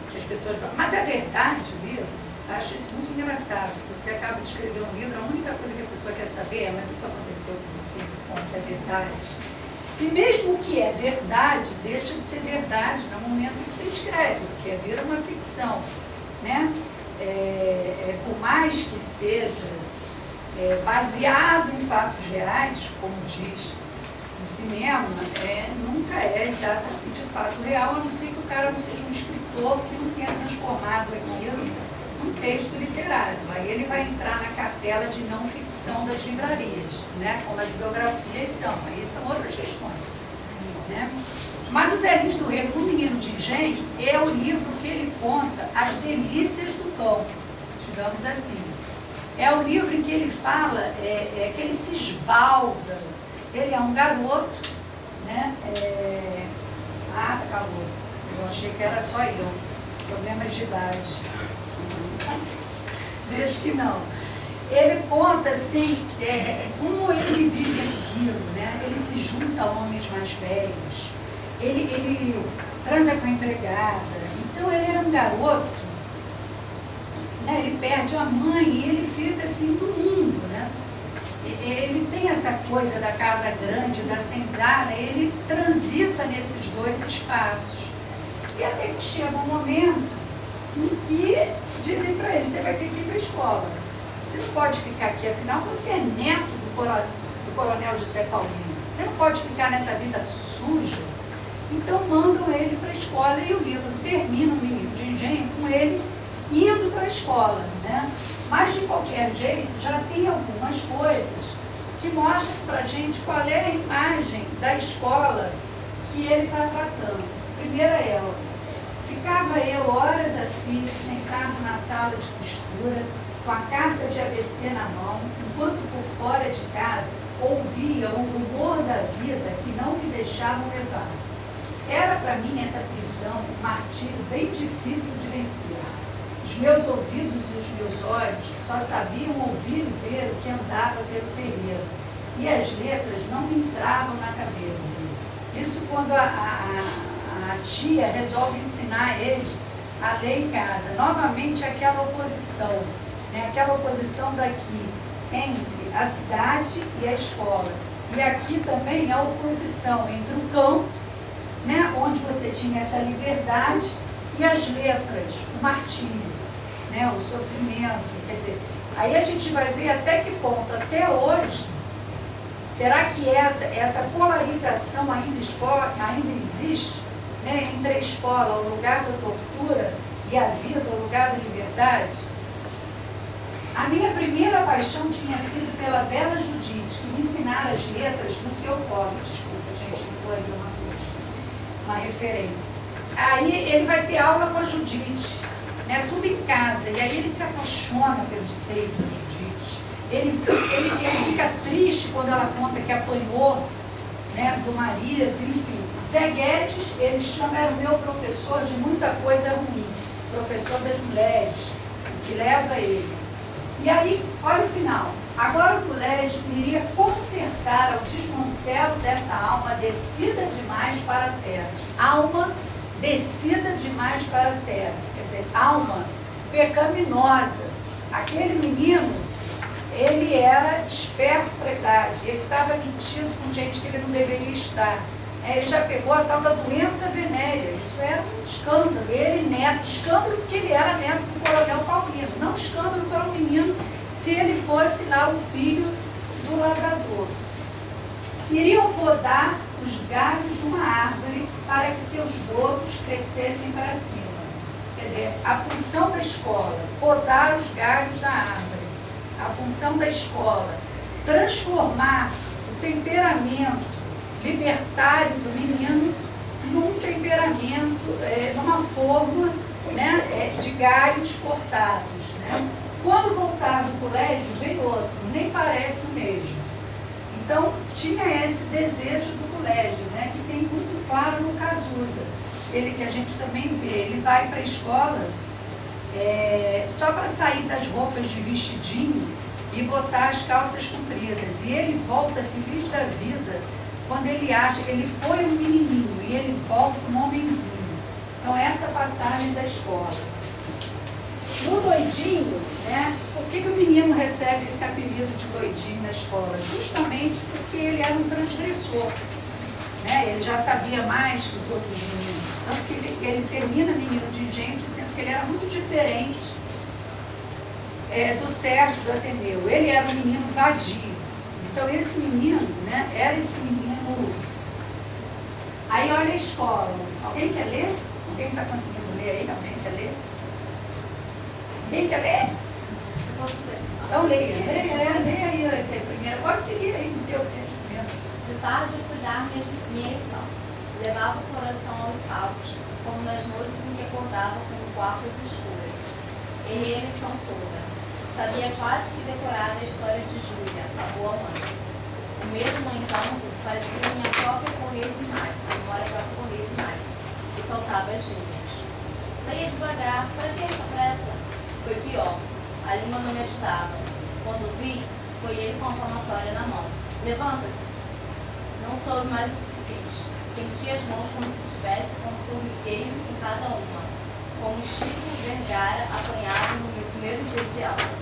que as pessoas... Mas é verdade o livro. Acho isso muito engraçado. Você acaba de escrever um livro, a única coisa que a pessoa quer saber é, mas isso aconteceu com você, conta é verdade. E mesmo que é verdade, deixa de ser verdade no momento que você escreve, porque vira uma ficção, né? Por mais que seja baseado em fatos reais, como diz o cinema, nunca é exatamente fato real, a não ser que o cara não seja um escritor que não tenha transformado aquilo num texto literário. Aí ele vai entrar na cartela de não ficção das livrarias, né? Como as biografias são. Aí são outras questões, né? Mas o Zé Lins do Rego, O Menino de Engenho, é o livro que ele conta as delícias do campo, digamos assim. É o livro em que ele fala, que ele se esbalda. Ele é um garoto, né? Acabou. Eu achei que era só eu. Problemas de idade. Vejo que não. Ele conta assim, como ele vive aquilo, né? Ele se junta a homens mais velhos, ele transa com a empregada. Então ele era um garoto, né? Ele perde a mãe e ele fica assim do mundo, né? Ele tem essa coisa da casa grande, da senzala, ele transita nesses dois espaços. E até que chega um momento em que dizem para ele, você vai ter que ir para a escola. Você não pode ficar aqui, afinal você é neto do coronel José Paulino. Você não pode ficar nessa vida suja. Então mandam ele para a escola e o livro termina, O Menino de Engenho, com ele indo para a escola, né? Mas de qualquer jeito já tem algumas coisas que mostram para a gente qual é a imagem da escola que ele está tratando. Primeira é ela. Ficava eu horas a fio, sentado na sala de costura, com a carta de ABC na mão, enquanto por fora de casa ouvia o rumor da vida que não me deixavam levar. Era para mim essa prisão um martírio bem difícil de vencer. Os meus ouvidos e os meus olhos só sabiam ouvir e ver o que andava pelo terreiro, e as letras não me entravam na cabeça. Isso quando a tia resolve ensinar ele a ler em casa. Novamente aquela oposição, né? Aquela oposição daqui entre a cidade e a escola. E aqui também a oposição entre o campo, né? Onde você tinha essa liberdade, e as letras, o martírio, né? O sofrimento. Quer dizer, aí a gente vai ver até que ponto, até hoje, será que essa polarização ainda existe? Né, entre a escola, o lugar da tortura, e a vida, o lugar da liberdade? A minha primeira paixão tinha sido pela bela Judite, que me ensinara as letras no seu colo. Desculpa, gente, não vou ali uma referência. Aí ele vai ter aula com a Judite, né, tudo em casa, e aí ele se apaixona pelo seio da Judite. Ele fica triste quando ela conta que apanhou, né, do marido, enfim. Zé Guedes, ele chama, era o meu professor de muita coisa ruim, professor das mulheres, que leva ele. E aí, olha o final. Agora o colégio iria consertar o desmantelo dessa alma descida demais para a terra. Alma descida demais para a terra. Quer dizer, alma pecaminosa. Aquele menino, ele era esperto para a idade, ele estava metido com gente que ele não deveria estar. Ele já pegou a tal da doença venérea. Isso era um escândalo. Ele neto, escândalo porque ele era neto do coronel Paulino. Não escândalo para o menino se ele fosse lá o filho do lavrador. Queriam podar os galhos de uma árvore para que seus brotos crescessem para cima. Quer Quer dizer, a função da escola, podar os galhos da árvore. A função da escola, transformar o temperamento libertário do menino num temperamento, numa forma, né, de galhos cortados. Né? Quando voltar do colégio, vem outro, nem parece o mesmo. Então, tinha esse desejo do colégio, né, que tem muito claro no Cazuza. Ele que a gente também vê, ele vai para a escola só para sair das roupas de vestidinho e botar as calças compridas. E ele volta feliz da vida quando ele acha que ele foi um menininho e ele volta um homenzinho. Então, essa passagem da escola. No doidinho, né, por que o menino recebe esse apelido de doidinho na escola? Justamente porque ele era um transgressor. Né? Ele já sabia mais que os outros meninos. Tanto que ele termina Menino de Engenho dizendo que ele era muito diferente do Sérgio do Ateneu. Ele era um menino vadio. Então, esse menino, né, era esse menino. Aí, olha a escola. Alguém quer ler? Alguém está conseguindo ler aí? Alguém quer ler? Alguém quer ler? Eu posso ler. Então, leia aí esse primeiro. Pode seguir aí no teu texto mesmo. De tarde eu fui dar minha lição. Levava o coração aos salvos, como nas noites em que acordava com quartos escuras. Errei a lição toda. Sabia quase que decorada a história de Júlia, a boa mãe. O medo, no entanto, fazia minha própria correr demais, a memória própria correr demais, e saltava as linhas. Leia devagar, para que esta pressa? Foi pior. A língua não me ajudava. Quando vi, foi ele com a palmatória na mão. Levanta-se. Não soube mais o que fiz. Senti as mãos como se tivesse com um formigueiro em cada uma, como Chico Vergara apanhado no meu primeiro dia de aula.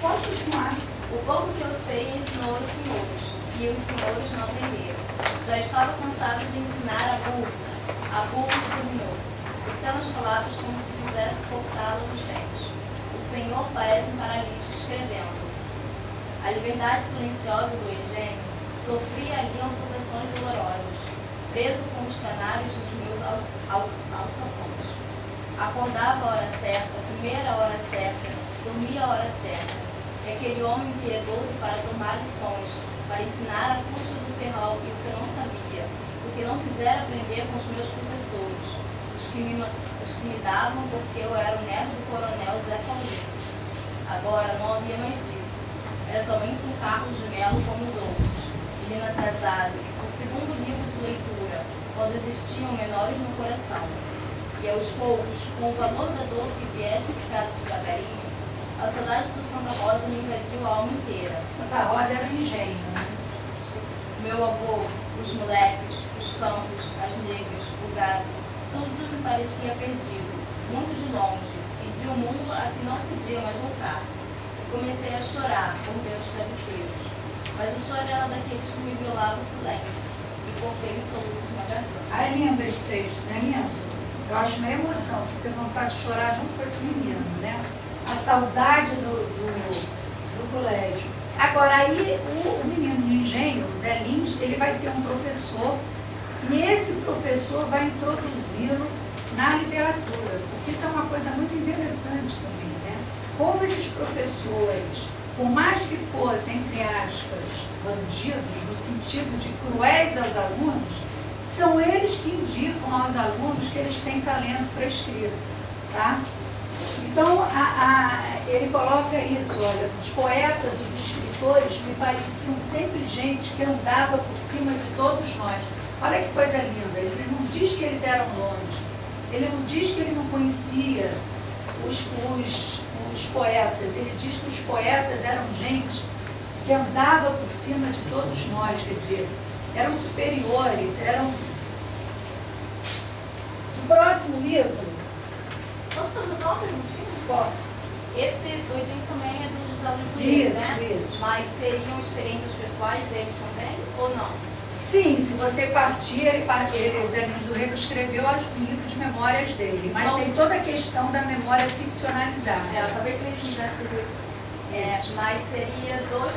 Pode continuar. O pouco que eu sei ensinou os senhores, e os senhores não aprenderam. Já estava cansado de ensinar a burros terminou, pequenas palavras como se quisesse cortá-lo dos dentes. O Senhor parece um paralítico escrevendo. A liberdade silenciosa do engenho sofria ali amputações dolorosas, preso com os canários dos meus alçapões. Acordava a hora certa, comia a hora certa, dormia a hora certa. E aquele homem piedoso para tomar lições, para ensinar a custa do ferrol e o que eu não sabia, porque não quisera aprender com os meus professores, os que me davam porque eu era o neto do coronel Zé Paulino. Agora não havia mais disso. Era somente um Carlos de Melo como os outros, menino atrasado, o segundo livro de leitura, quando existiam menores no coração. E aos poucos, com o valor da dor que viesse ficado devagarinho, a saudade do Santa Rosa me invadiu a alma inteira. Santa Rosa era um engenho, né? Meu avô, os moleques, os campos, as negras, o gado, tudo me parecia perdido, muito de longe, e de um mundo a que não podia mais voltar. Comecei a chorar por ver os travesseiros, mas o choro era daqueles que me violava o silêncio, e cortei os soluços na garganta. Ah, é lindo esse texto, né? Lindo. Eu acho uma emoção, fico com vontade de chorar junto com esse menino, né? A saudade do colégio. Agora, aí o menino do engenho, o Zé Lins, ele vai ter um professor e esse professor vai introduzi-lo na literatura, porque isso é uma coisa muito interessante também, né? Como esses professores, por mais que fossem, entre aspas, bandidos, no sentido de cruéis aos alunos, são eles que indicam aos alunos que eles têm talento para escrita, tá? Então, ele coloca isso, olha, os poetas, os escritores me pareciam sempre gente que andava por cima de todos nós. Olha que coisa linda, ele não diz que eles eram longe, ele não diz que ele não conhecia os poetas, ele diz que os poetas eram gente que andava por cima de todos nós, quer dizer, eram superiores, eram... O próximo livro... Posso fazer só uma perguntinha? Pode. Esse doidinho também é dos alunos do livro, Isso, né? isso. Mas seriam experiências pessoais deles também, ou não? Sim, se você partir, Zé Lins do Rego escreveu o livro de memórias dele, mas tem toda a questão da memória ficcionalizada. Eu acabei de me lembrar que mas seria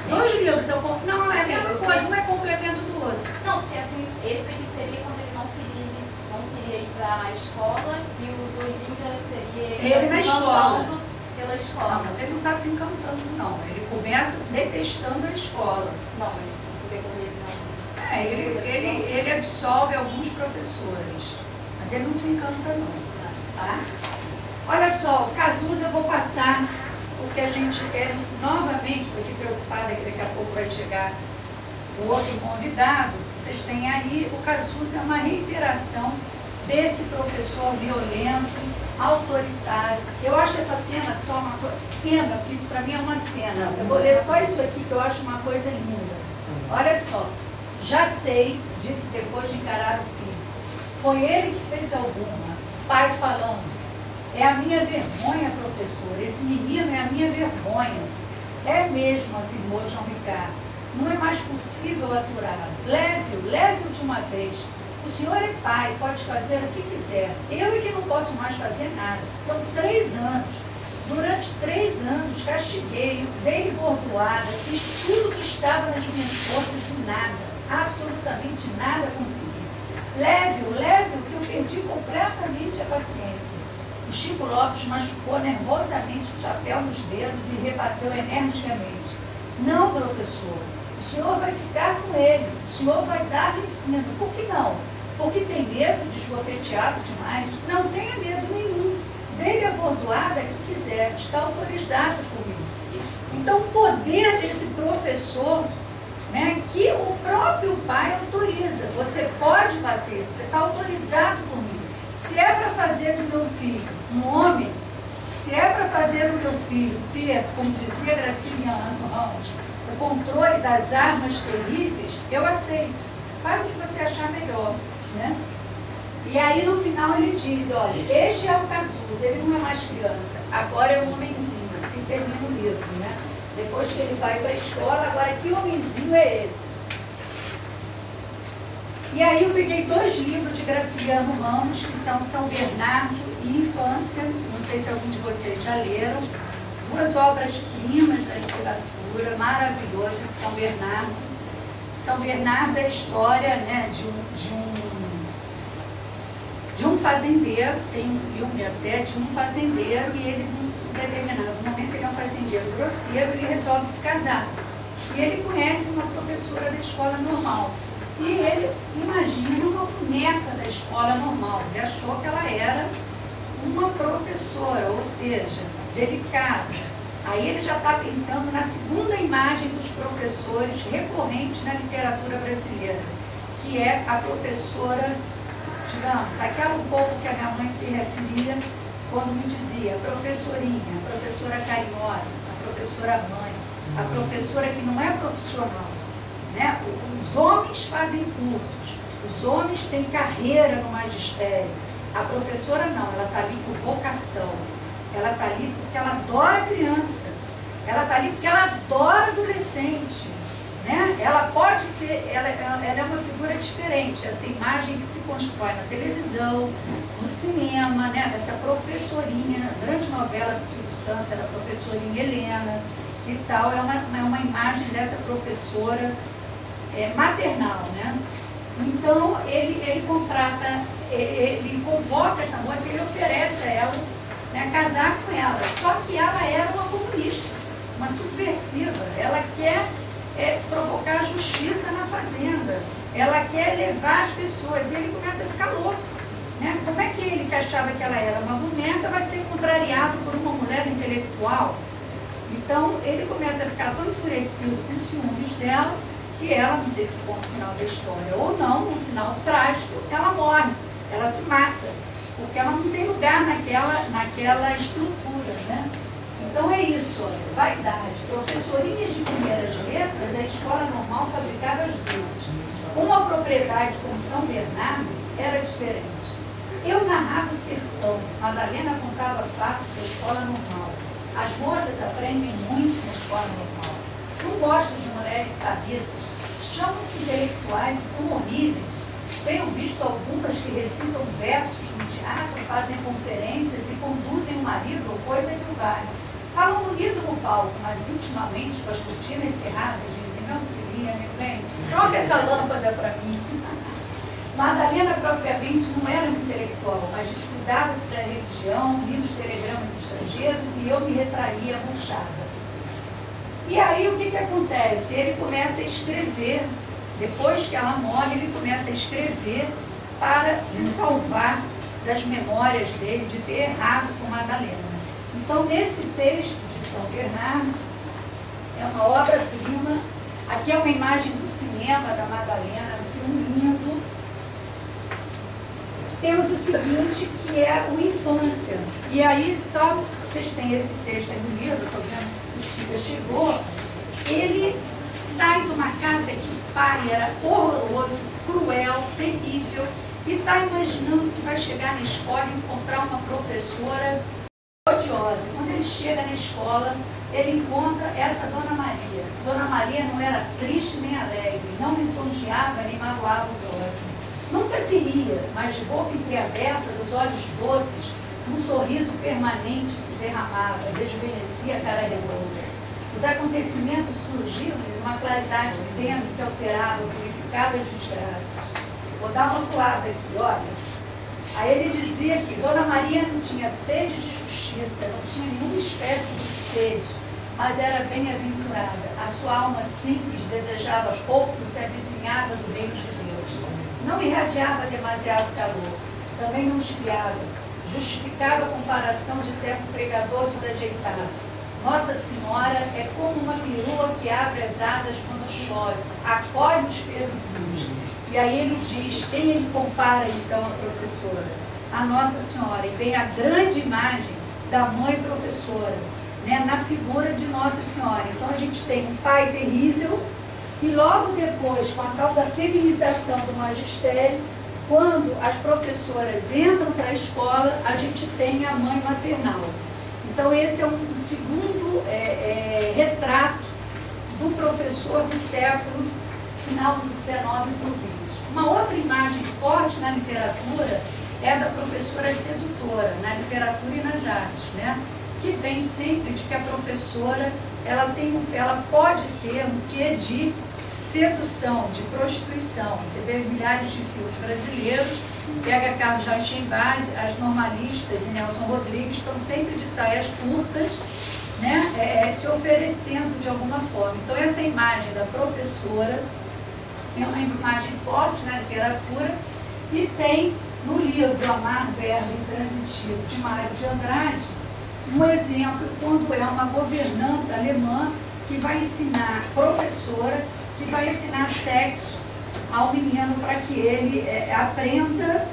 Dois livros, não é a mesma coisa, um é complemento do outro. Não, porque assim, esse daqui seria quando ele não queria teria ir para a escola e o doidinho teria Ele na escola. Pela escola. Não, mas ele não está se encantando, não. Ele começa detestando a escola. Não, mas no decorrer não. Ele absolve alguns professores, mas ele não se encanta, não. Tá? Olha só, o Cazuza eu vou passar, porque a gente novamente, estou aqui preocupada que daqui a pouco vai chegar o outro convidado. Vocês têm aí, o Cazuza é uma reiteração desse professor violento, autoritário. Eu acho essa cena só uma cena, porque isso para mim é uma cena. Eu vou ler só isso aqui que eu acho uma coisa linda. Olha só. Já sei, disse depois de encarar o filho. Foi ele que fez alguma. Pai falando. É a minha vergonha, professor. Esse menino é a minha vergonha. É mesmo, afirmou João Ricardo. Não é mais possível aturar. Leve-o de uma vez. O senhor é pai, pode fazer o que quiser. Eu é que não posso mais fazer nada. São 3 anos. Durante 3 anos, castiguei-o, dei-lhe bordoada, fiz tudo que estava nas minhas forças e nada, absolutamente nada consegui. Leve-o, que eu perdi completamente a paciência. O Chico Lopes machucou nervosamente o chapéu nos dedos e rebateu energicamente. Não, professor. O senhor vai ficar com ele, o senhor vai dar ensino. Por que não? Porque tem medo de esbofeteado demais? Não tenha medo nenhum. Dê-lhe a bordoada que quiser, está autorizado por mim. Então, o poder desse professor, né, que o próprio pai autoriza. Você pode bater, você está autorizado por mim. Se é para fazer do meu filho um homem, se é para fazer o meu filho ter, como dizia Graciliano Ramos, o controle das armas terríveis, eu aceito. Faz o que você achar melhor, né? E aí no final ele diz, olha, este é o Cazuza, ele não é mais criança, agora é um homenzinho, assim termina o livro, né? Depois que ele vai para a escola, agora que homenzinho é esse? E aí eu peguei 2 livros de Graciliano Ramos, que são São Bernardo e Infância, não sei se algum de vocês já leram, 2 obras-primas da literatura, maravilhosas, de São Bernardo. São Bernardo é a história, né, de um fazendeiro, tem um filme até, de um fazendeiro, e ele, em determinado momento, ele é um fazendeiro grosseiro, ele resolve se casar. E ele conhece uma professora da escola normal. E ele imagina uma boneca da escola normal. Ele achou que ela era uma professora, ou seja, delicada. Aí ele já está pensando na segunda imagem dos professores recorrente na literatura brasileira, que é a professora, digamos, aquela um pouco que a minha mãe se referia quando me dizia professorinha, a professora carinhosa, a professora mãe, a professora que não é profissional. Né? Os homens fazem cursos, os homens têm carreira no magistério. A professora não, ela está ali por vocação, ela está ali porque ela adora criança, ela está ali porque ela adora adolescente. Né? Ela pode ser, ela é uma figura diferente, essa imagem que se constrói na televisão, no cinema, né? Dessa professorinha, a grande novela do Silvio Santos era a professorinha Helena e tal, é uma imagem dessa professora maternal, né? Então ele contrata, ele convoca essa moça e ele oferece a ela, né, casar com ela, só que ela era uma comunista, uma subversiva, ela quer provocar justiça na fazenda, ela quer levar as pessoas, e ele começa a ficar louco, né? Como é que ele, que achava que ela era uma boneca, vai ser contrariado por uma mulher intelectual? Então ele começa a ficar tão enfurecido com os ciúmes dela, que ela, não sei se o ponto final da história ou não, no final trágico, ela morre, ela se mata, porque ela não tem lugar naquela estrutura, né? Então é isso, olha, vaidade. Professorinhas de primeiras letras, a escola normal fabricava as 2. Uma propriedade como São Bernardo era diferente. Eu narrava o sertão, Madalena contava fatos da escola normal. As moças aprendem muito na escola normal. Não gosto de mulheres sabidas, chamam-se intelectuais e são horríveis. Tenho visto algumas que recitam versos no teatro, fazem conferências e conduzem o marido ou coisa que o vale. Falam bonito no palco, mas intimamente, com as cortinas cerradas, dizem, não se lia, meu bem, troca essa lâmpada para mim. Madalena, propriamente, não era um intelectual, mas estudava-se da religião, lia os telegramas estrangeiros e eu me retraía murchada. E aí, o que acontece? Ele começa a escrever, depois que ela morre, ele começa a escrever para se salvar das memórias dele de ter errado com Madalena. Então, nesse texto de São Bernardo, é uma obra-prima. Aqui é uma imagem do cinema da Madalena, um filme lindo. Temos o seguinte, que é o Infância. E aí, só vocês têm esse texto aí no livro, estou vendo que o Cida chegou. Ele sai de uma casa que o pai era horroroso, cruel, terrível, e está imaginando que vai chegar na escola e encontrar uma professora odiosa. Quando ele chega na escola, ele encontra essa Dona Maria. Dona Maria não era triste nem alegre, não lisonjeava nem magoava o próximo. Nunca se ria, mas de boca entreaberta, dos olhos doces, um sorriso permanente se derramava, desvanecia a cara redonda. Os acontecimentos surgiam em uma claridade tênue que alterava, purificava as desgraças. Vou dar uma pulada aqui, olha. Aí ele dizia que Dona Maria não tinha sede de justiça, não tinha nenhuma espécie de sede, mas era bem-aventurada. A sua alma simples desejava pouco e se avizinhava do reino de Deus. Não irradiava demasiado calor, também não espiava, justificava a comparação de certo pregador desajeitado. Nossa Senhora é como uma perua que abre as asas quando chove, acolhe os peluzinhos. E aí ele diz, quem ele compara então a professora? A Nossa Senhora. E vem a grande imagem da mãe professora, né, na figura de Nossa Senhora. Então a gente tem um pai terrível, e logo depois, com a tal da feminização do magistério, quando as professoras entram para a escola, a gente tem a mãe maternal. Então esse é um segundo retrato do professor do século, final do 19 para o 20. Uma outra imagem forte na literatura é a da professora sedutora, na literatura e nas artes, né? Que vem sempre de que a professora ela pode ter um quê de sedução, de prostituição. Você vê milhares de filmes brasileiros, pega Carlos Reichenbach, as normalistas e Nelson Rodrigues estão sempre de saias curtas, né, se oferecendo de alguma forma. Então essa imagem da professora é uma imagem forte na literatura e tem no livro Amar, Verbo Intransitivo, de Mário de Andrade, um exemplo quando é uma governanta alemã que vai ensinar, professora, que vai ensinar sexo ao menino para que ele aprenda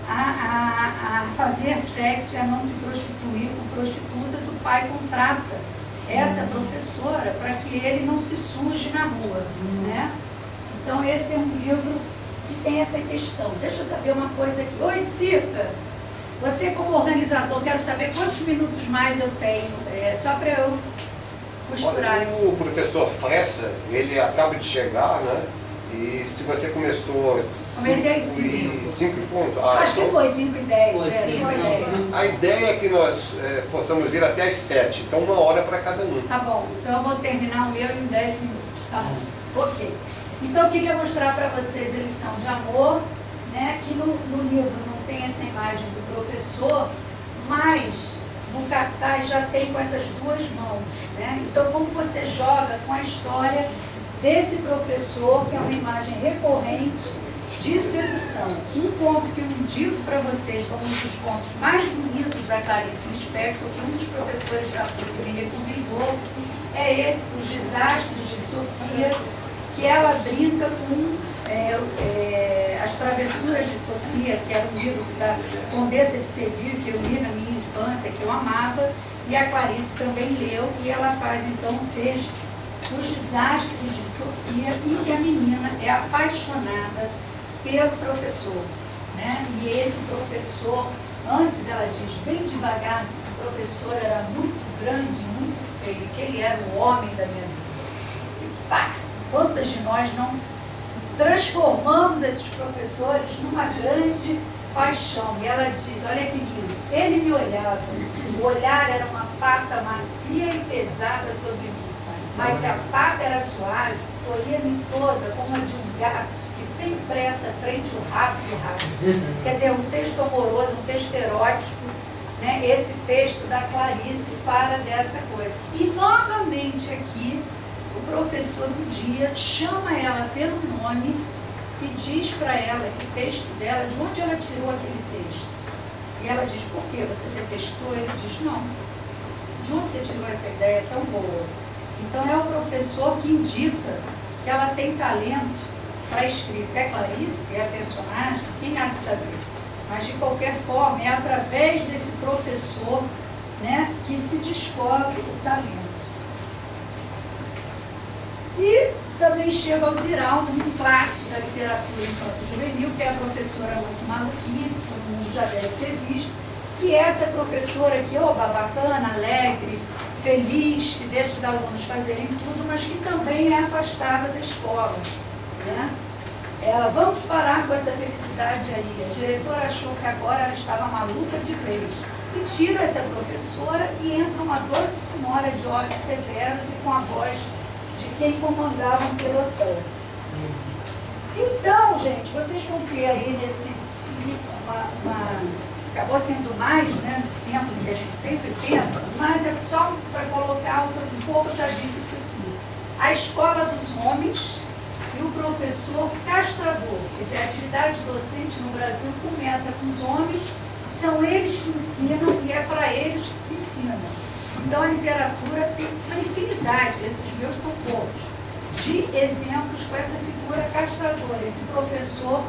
a fazer sexo e a não se prostituir com prostitutas. O pai contrata essa professora para que ele não se suje na rua, né? Então esse é um livro que tem essa questão. Deixa eu saber uma coisa aqui. Oi, Cita, você como organizador, quero saber quantos minutos mais eu tenho, só para eu costurar. O professor Fressa, ele acaba de chegar, né? E se você começou... Comecei às 5. 5 pontos? Acho que foi 5 e 10. Foi 5 e 10. A ideia é que nós possamos ir até às 7, então 1 hora para cada um. Tá bom, então eu vou terminar o meu em 10 minutos, tá bom? Ok. Então eu queria mostrar para vocês a lição de amor, né? Que no livro não tem essa imagem do professor, mas no cartaz já tem com essas duas mãos, né? Então como você joga com a história desse professor, que é uma imagem recorrente de sedução. Um ponto que eu indico para vocês como um dos pontos mais bonitos da Clarice Lispector, que um dos professores da PUC me recomendou, é esse, Os Desastres de Sofia, que ela brinca com As Travessuras de Sofia, que era um livro da Condessa de Seville, que eu li na minha infância, que eu amava, e a Clarice também leu, e ela faz então um texto, Os Desastres de Sofia, em que a menina é apaixonada pelo professor, né? E esse professor, antes ela diz bem devagar, o professor era muito grande, muito feio, que ele era o homem da minha vida. E pá, quantas de nós não transformamos esses professores numa grande paixão? E ela diz, olha que lindo, ele me olhava, o olhar era uma pata macia e pesada sobre mim, mas se a pata era suave, colhia-me toda como a de um gato que sem pressa, frente o rápido. Quer dizer, um texto amoroso, um texto erótico, né? Esse texto da Clarice fala dessa coisa. E novamente aqui, o professor um dia chama ela pelo nome e diz para ela que o texto dela, de onde ela tirou aquele texto. E ela diz, por quê? Você detestou? Ele diz, não. De onde você tirou essa ideia tão boa? Então é o professor que indica que ela tem talento para escrita. É Clarice, é a personagem, quem há de saber? Mas de qualquer forma, é através desse professor, né, que se descobre o talento. E também chega ao Ziraldo, um clássico da literatura infanto-juvenil, que é a professora muito maluquinha, que todo mundo já deve ter visto, que é essa professora que, oba, bacana, alegre, feliz, que deixa os alunos fazerem tudo, mas que também é afastada da escola, né? Ela, vamos parar com essa felicidade aí. A diretora achou que agora ela estava maluca de vez. E tira essa professora e entra uma doce senhora de olhos severos e com a voz de quem comandava um pelotão. Então, gente, vocês vão ter aí nesse... acabou sendo mais, né, tempo do que a gente sempre pensa, mas é só para colocar um pouco, já disse isso aqui. A escola dos homens e o professor castrador. Quer dizer, a atividade docente no Brasil começa com os homens, são eles que ensinam e é para eles que se ensina. Então a literatura tem uma infinidade, esses meus são poucos, de exemplos com essa figura castradora, esse professor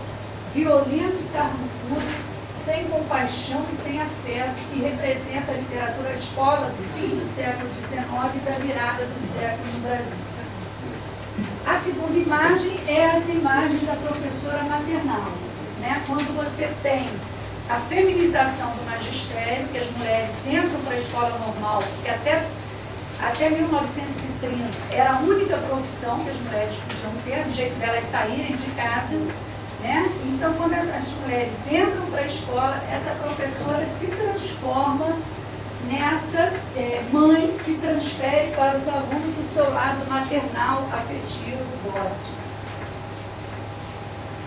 violento e carrancudo, sem compaixão e sem afeto, que representa a literatura de escola do fim do século XIX e da virada do século no Brasil. A segunda imagem é as imagens da professora maternal, né? Quando você tem a feminização do magistério, que as mulheres entram para a escola normal, porque até 1930 era a única profissão que as mulheres podiam ter, do jeito delas saírem de casa, né? Então, quando as mulheres entram para a escola, essa professora se transforma nessa mãe que transfere para os alunos o seu lado maternal, afetivo, dócil.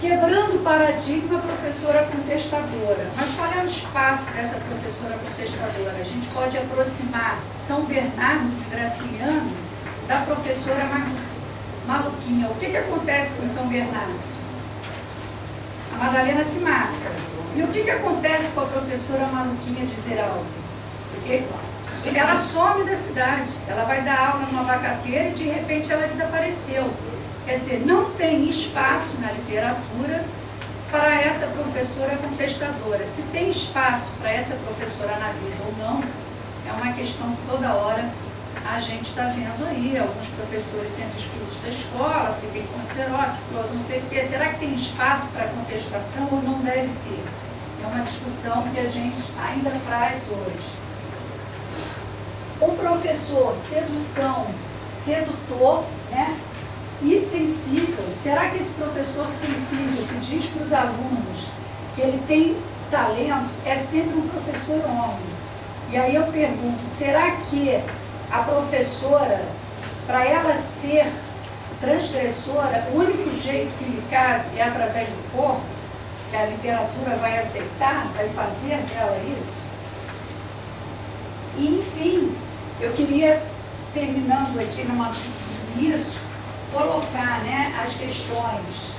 Quebrando o paradigma, professora contestadora. Mas qual é o espaço dessa professora contestadora? A gente pode aproximar São Bernardo de Graciliano da professora maluquinha. O que acontece com São Bernardo? A Madalena se mata. E o que acontece com a professora maluquinha de Ziraldo? Porque ela some da cidade, ela vai dar aula numa abacateira e de repente ela desapareceu. Quer dizer, não tem espaço na literatura para essa professora contestadora. Se tem espaço para essa professora na vida ou não, é uma questão que toda hora a gente está vendo aí. Alguns professores sendo expulsos da escola, porque tem contos eróticos, não sei o quê. Será que tem espaço para contestação ou não deve ter? É uma discussão que a gente ainda traz hoje. O professor sedutor, né, e sensível, será que esse professor sensível que diz para os alunos que ele tem talento é sempre um professor homem? E aí eu pergunto, será que a professora, para ela ser transgressora, o único jeito que lhe cabe é através do corpo? Que a literatura vai aceitar, vai fazer dela isso? E, enfim, eu queria, terminando aqui nisso, colocar, né, as questões.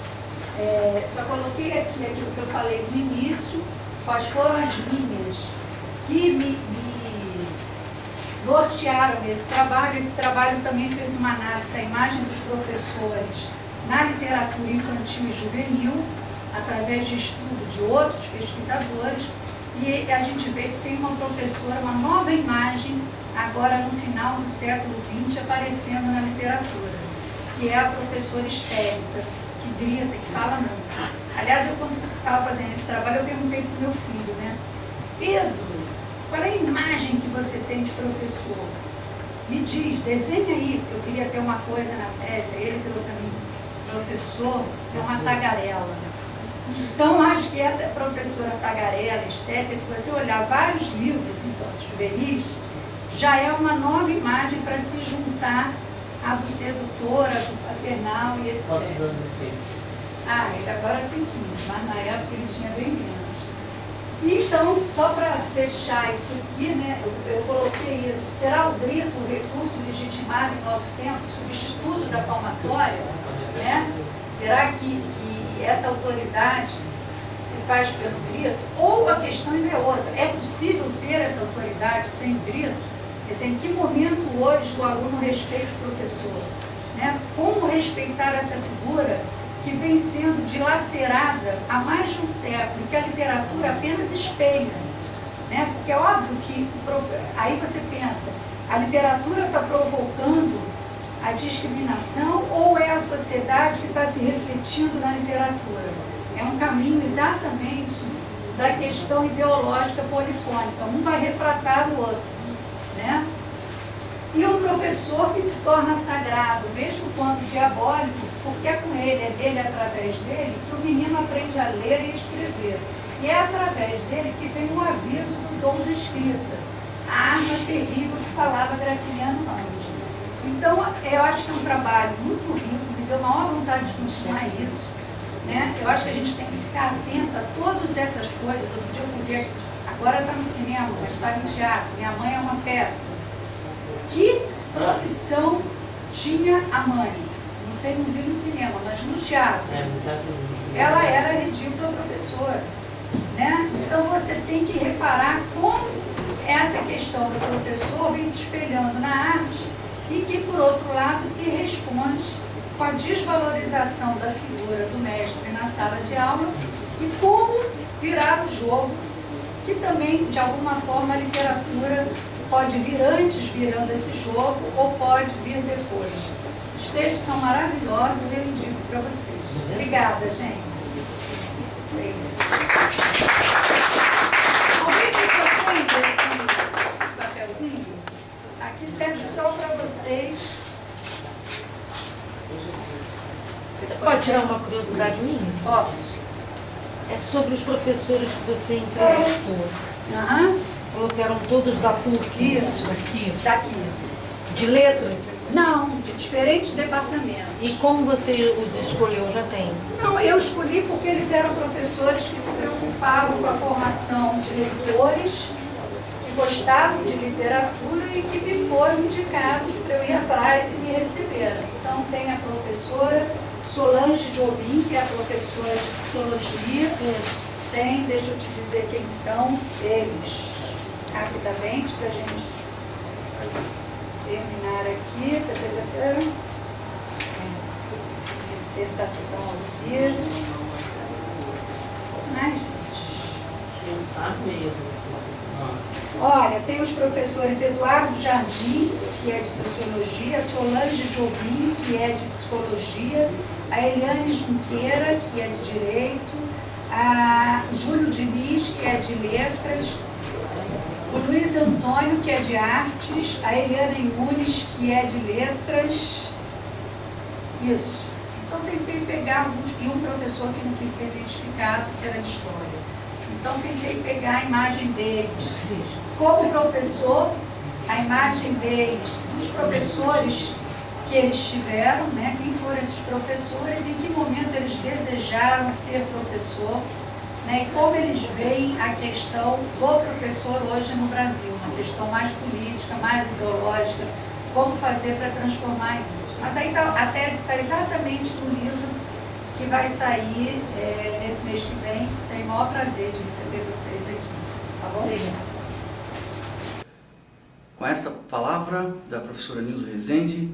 Só coloquei aqui aquilo que eu falei no início, quais foram as linhas que me nortearam nesse trabalho. Esse trabalho também fez uma análise da imagem dos professores na literatura infantil e juvenil, através de estudo de outros pesquisadores, e a gente vê que tem uma professora, uma nova imagem, agora no final do século XX, aparecendo na literatura, que é a professora histérica, que grita, que fala muito. Aliás, eu quando estava fazendo esse trabalho, eu perguntei para o meu filho, né? Pedro, qual é a imagem que você tem de professor? Me diz, desenha aí, porque eu queria ter uma coisa na tese. Aí ele falou para mim, professor é uma tagarela. Então, acho que essa professora tagarela, histérica, se você olhar vários livros infantos juvenis, já é uma nova imagem para se juntar à do sedutor, à do paternal e etc. Quantos anos tem? Ele agora tem 15, mas na época ele tinha bem menos. Então, só para fechar isso aqui, né, eu coloquei isso. Será o grito o recurso legitimado em nosso tempo, substituto da palmatória? Né? Será que essa autoridade se faz pelo grito? Ou a questão ainda é outra. É possível ter essa autoridade sem grito? Quer dizer, em que momento hoje o aluno respeita o professor? Né? Como respeitar essa figura que vem sendo dilacerada há mais de um século e que a literatura apenas espelha, né? Porque é óbvio que, aí você pensa, a literatura está provocando a discriminação ou é a sociedade que está se refletindo na literatura? É um caminho exatamente da questão ideológica polifônica, um vai refratar o outro, né? E um professor que se torna sagrado, mesmo quanto diabólico, porque é com ele, é dele, através dele, que o menino aprende a ler e escrever. E é através dele que vem o aviso do dom da escrita, a arma terrível que falava Graciliano Ramos. Então, eu acho que é um trabalho muito rico, me deu maior vontade de continuar isso. Né? Eu acho que a gente tem que ficar atenta a todas essas coisas. Outro dia eu fui ver, agora está no cinema, mas estava em teatro, Minha Mãe é uma Peça. Que profissão tinha a mãe? Não sei, não vi no cinema, mas no teatro. Ela era ridícula professora. Né? Então você tem que reparar como essa questão do professor vem se espelhando na arte e que, por outro lado, se responde com a desvalorização da figura do mestre na sala de aula e como virar o jogo, que também, de alguma forma, a literatura pode vir antes virando esse jogo ou pode vir depois. Os textos são maravilhosos e eu indico para vocês. Obrigada, gente. É isso. Alguém tem esse papelzinho? Aqui serve só para vocês. Você pode tirar uma curiosidade minha? Posso. É sobre os professores que você entrevistou. Falou que eram todos da PUC. Isso. Daqui. De letras? Não, de diferentes departamentos. E como você os escolheu? Já tem? Não, eu escolhi porque eles eram professores que se preocupavam com a formação de leitores, que gostavam de literatura e que me foram indicados para eu ir atrás e me receberam. Então tem a professora Solange Jobim, que é a professora de psicologia. Tem, deixa eu te dizer quem são eles, rapidamente, para a gente terminar aqui. Dissertação aqui. Ai, gente. Olha, tem os professores Eduardo Jardim, que é de Sociologia, Solange Jobim, que é de Psicologia, a Eliane Junqueira, que é de Direito, a Júlio Diniz, que é de Letras, o Luiz Antônio, que é de Artes, a Eliana Nunes, que é de Letras. Isso. Então tentei pegar alguns, e um professor que não quis ser identificado, que era de História. Então tentei pegar a imagem deles. Como professor, a imagem deles, dos professores que eles tiveram, né? Quem foram esses professores, em que momento eles desejaram ser professor, né? E como eles veem a questão do professor hoje no Brasil, uma questão mais política, mais ideológica, como fazer para transformar isso. Mas aí a tese está exatamente no livro que vai sair nesse mês que vem. Tenho o maior prazer de receber vocês aqui. Tá bom? Obrigada. Com esta palavra da professora Nilza Rezende,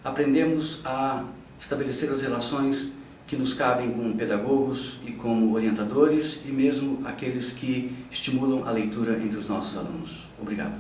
aprendemos a estabelecer as relações que nos cabem como pedagogos e como orientadores e mesmo aqueles que estimulam a leitura entre os nossos alunos. Obrigado.